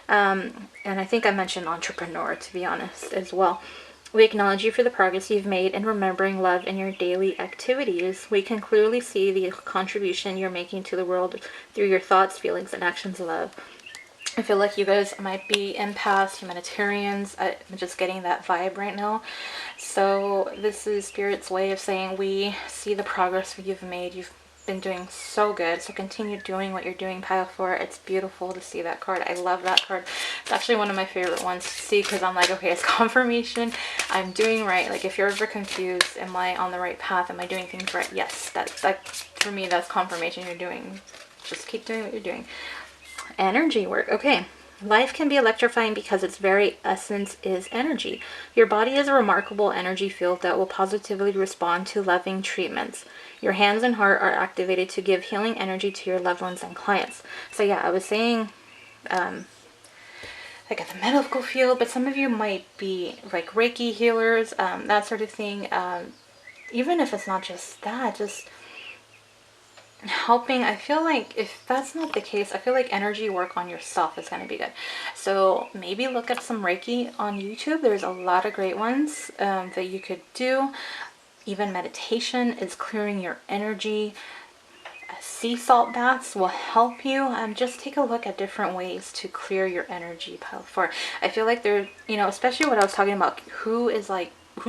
A: And I think I mentioned entrepreneur, to be honest, as well. We acknowledge you for the progress you've made in remembering love in your daily activities. We can clearly see the contribution you're making to the world through your thoughts, feelings, and actions of love. I feel like you guys might be empaths, humanitarians. I'm just getting that vibe right now. So this is Spirit's way of saying we see the progress you've made. You've been doing so good. So continue doing what you're doing, pile 4. It's beautiful to see that card. I love that card. It's actually one of my favorite ones to see because I'm like, okay, it's confirmation. I'm doing right. Like if you're ever confused, am I on the right path? Am I doing things right? Yes, that for me, that's confirmation you're doing. Just keep doing what you're doing. Energy work. Okay. Life can be electrifying because its very essence is energy. Your body is a remarkable energy field that will positively respond to loving treatments. Your hands and heart are activated to give healing energy to your loved ones and clients. So yeah, I was saying like at the medical field, but some of you might be like Reiki healers, that sort of thing. Even if it's not just that, just helping. I feel like if that's not the case, I feel like energy work on yourself is going to be good. So maybe look at some Reiki on YouTube. There's a lot of great ones that you could do. Even meditation is clearing your energy. Sea salt baths will help you. Just take a look at different ways to clear your energy, pile 4. I feel like there, you know, especially what I was talking about, who's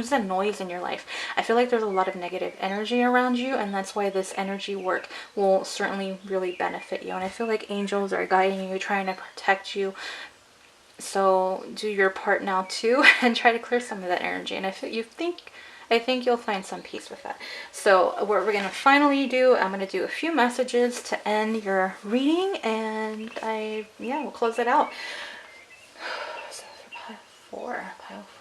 A: the noise in your life. I feel like there's a lot of negative energy around you, and that's why this energy work will certainly really benefit you. And I feel like angels are guiding you, trying to protect you. So do your part now too, and try to clear some of that energy. And if you think, I think you'll find some peace with that. So what we're going to finally do, I'm going to do a few messages to end your reading, and we'll close it out. So for pile 4.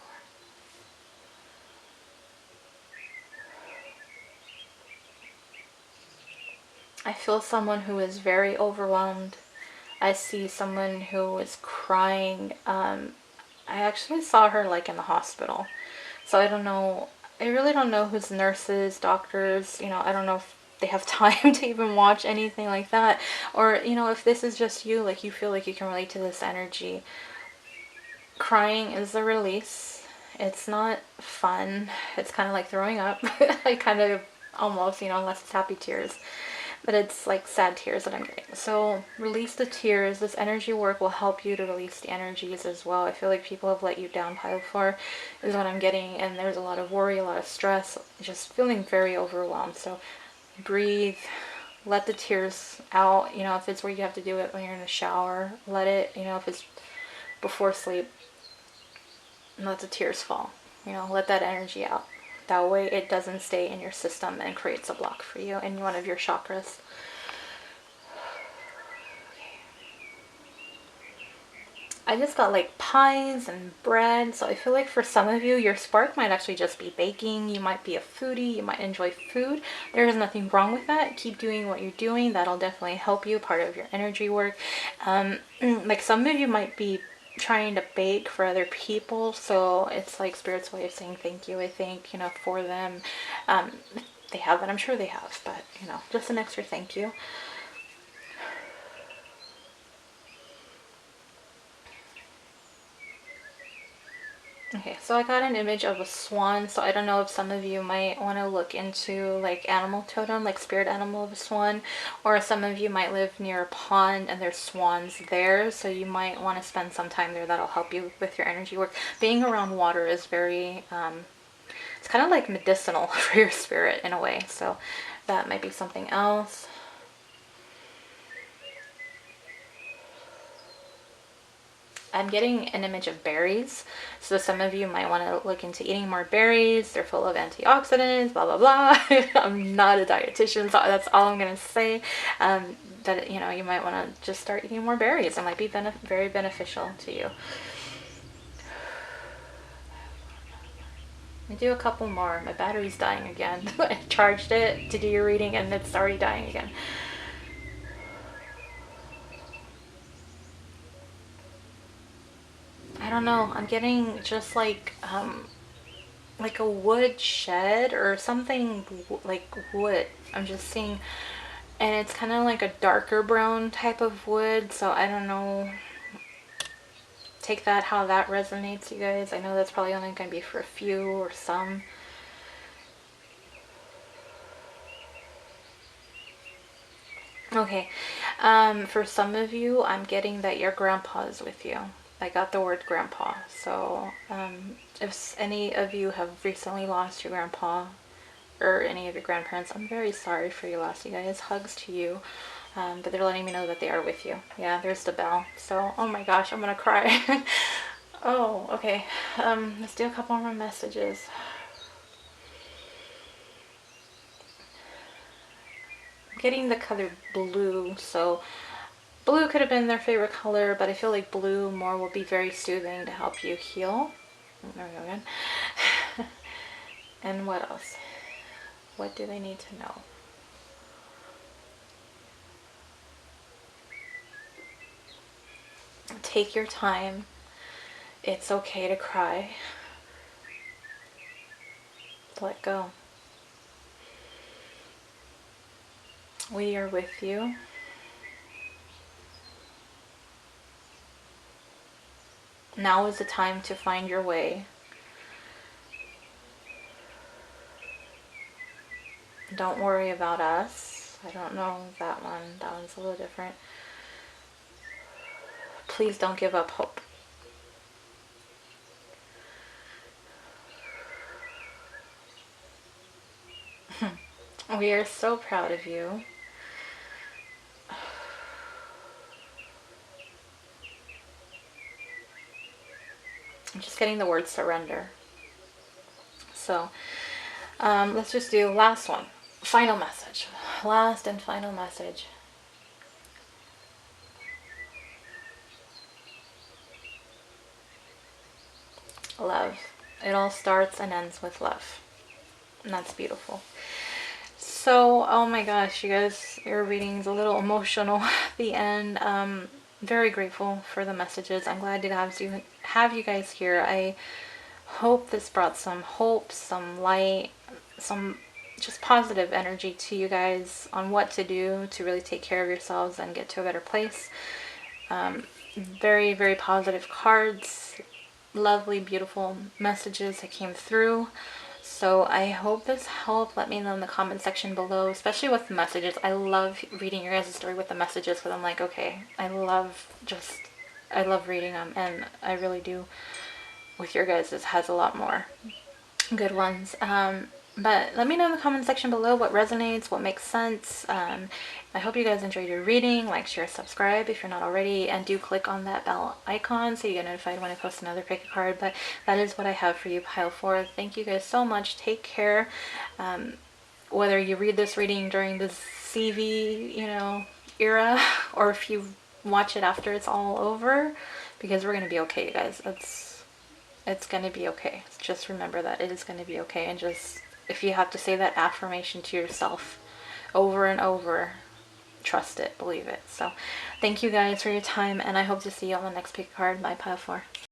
A: I feel someone who is very overwhelmed. I see someone who is crying. I actually saw her like in the hospital. So I don't know. I really don't know who's nurses, doctors, you know, I don't know if they have time to even watch anything like that. Or, you know, if this is just you, like you feel like you can relate to this energy. Crying is a release. It's not fun. It's kind of like throwing up. I kind of almost, you know, unless it's happy tears. But it's like sad tears that I'm getting. So release the tears. This energy work will help you to release the energies as well. I feel like people have let you down pile for is what I'm getting. And there's a lot of worry, a lot of stress, just feeling very overwhelmed. So breathe, let the tears out. You know, if it's where you have to do it when you're in the shower, let it, you know, if it's before sleep, let the tears fall. You know, let that energy out. That way it doesn't stay in your system and creates a block for you in one of your chakras. I just got like pies and bread, so I feel like for some of you, your spark might actually just be baking. You might be a foodie, you might enjoy food. There is nothing wrong with that. Keep doing what you're doing. That'll definitely help you, part of your energy work. Like some of you might be trying to bake for other people, so it's like Spirit's way of saying thank you, I think, you know, for them. They have, and I'm sure they have, but, you know, just an extra thank you. Okay, so I got an image of a swan, so I don't know if some of you might want to look into like animal totem, like spirit animal of a swan, or some of you might live near a pond and there's swans there, so you might want to spend some time there. That'll help you with your energy work. Being around water is very, it's kind of like medicinal for your spirit in a way, so that might be something else. I'm getting an image of berries. So some of you might want to look into eating more berries. They're full of antioxidants, blah, blah, blah. I'm not a dietitian, so that's all I'm going to say. That, you know, you might want to just start eating more berries. It might be very beneficial to you. I do a couple more. My battery's dying again. I charged it to do your reading and it's already dying again. I don't know. I'm getting just like a wood shed or something like wood. I'm just seeing, and it's kind of like a darker brown type of wood, so I don't know. Take that how that resonates, you guys. I know that's probably only going to be for a few or some. Okay, for some of you, I'm getting that your grandpa is with you. I got the word grandpa. So if any of you have recently lost your grandpa or any of your grandparents, I'm very sorry for your loss, you guys. Hugs to you. But they're letting me know that they are with you. Yeah, there's the bell. So, oh my gosh, I'm gonna cry. Oh, okay. Let's do a couple more messages. I'm getting the color blue, so blue could have been their favorite color, but I feel like blue more will be very soothing to help you heal. There we go again. And what else? What do they need to know? Take your time. It's okay to cry. Let go. We are with you. Now is the time to find your way. Don't worry about us. I don't know that one. That one's a little different. Please don't give up hope. We are so proud of you. I'm just getting the word surrender. So let's just do last one. Final message. Last and final message. Love. It all starts and ends with love. And that's beautiful. So, oh my gosh, you guys, your reading's a little emotional at the end. Very grateful for the messages. I'm glad to have you guys here. I hope this brought some hope, some light, some just positive energy to you guys on what to do to really take care of yourselves and get to a better place. Very, very positive cards, lovely, beautiful messages that came through. So I hope this helped. Let me know in the comment section below, especially with the messages. I love reading your guys' story with the messages because I'm like, okay, I love reading them, and I really do. With your guys' has a lot more good ones. But let me know in the comment section below what resonates, what makes sense. I hope you guys enjoyed your reading. Like, share, subscribe if you're not already, and do click on that bell icon so you get notified when I post another pick a card. But that is what I have for you, pile 4. Thank you guys so much. Take care. Whether you read this reading during the CV, era, or if you watch it after it's all over, because we're gonna be okay, you guys. It's gonna be okay. Just remember that it is gonna be okay, and just, if you have to say that affirmation to yourself over and over, trust it, believe it. So thank you guys for your time, and I hope to see you on the next pick card. Bye, pile 4.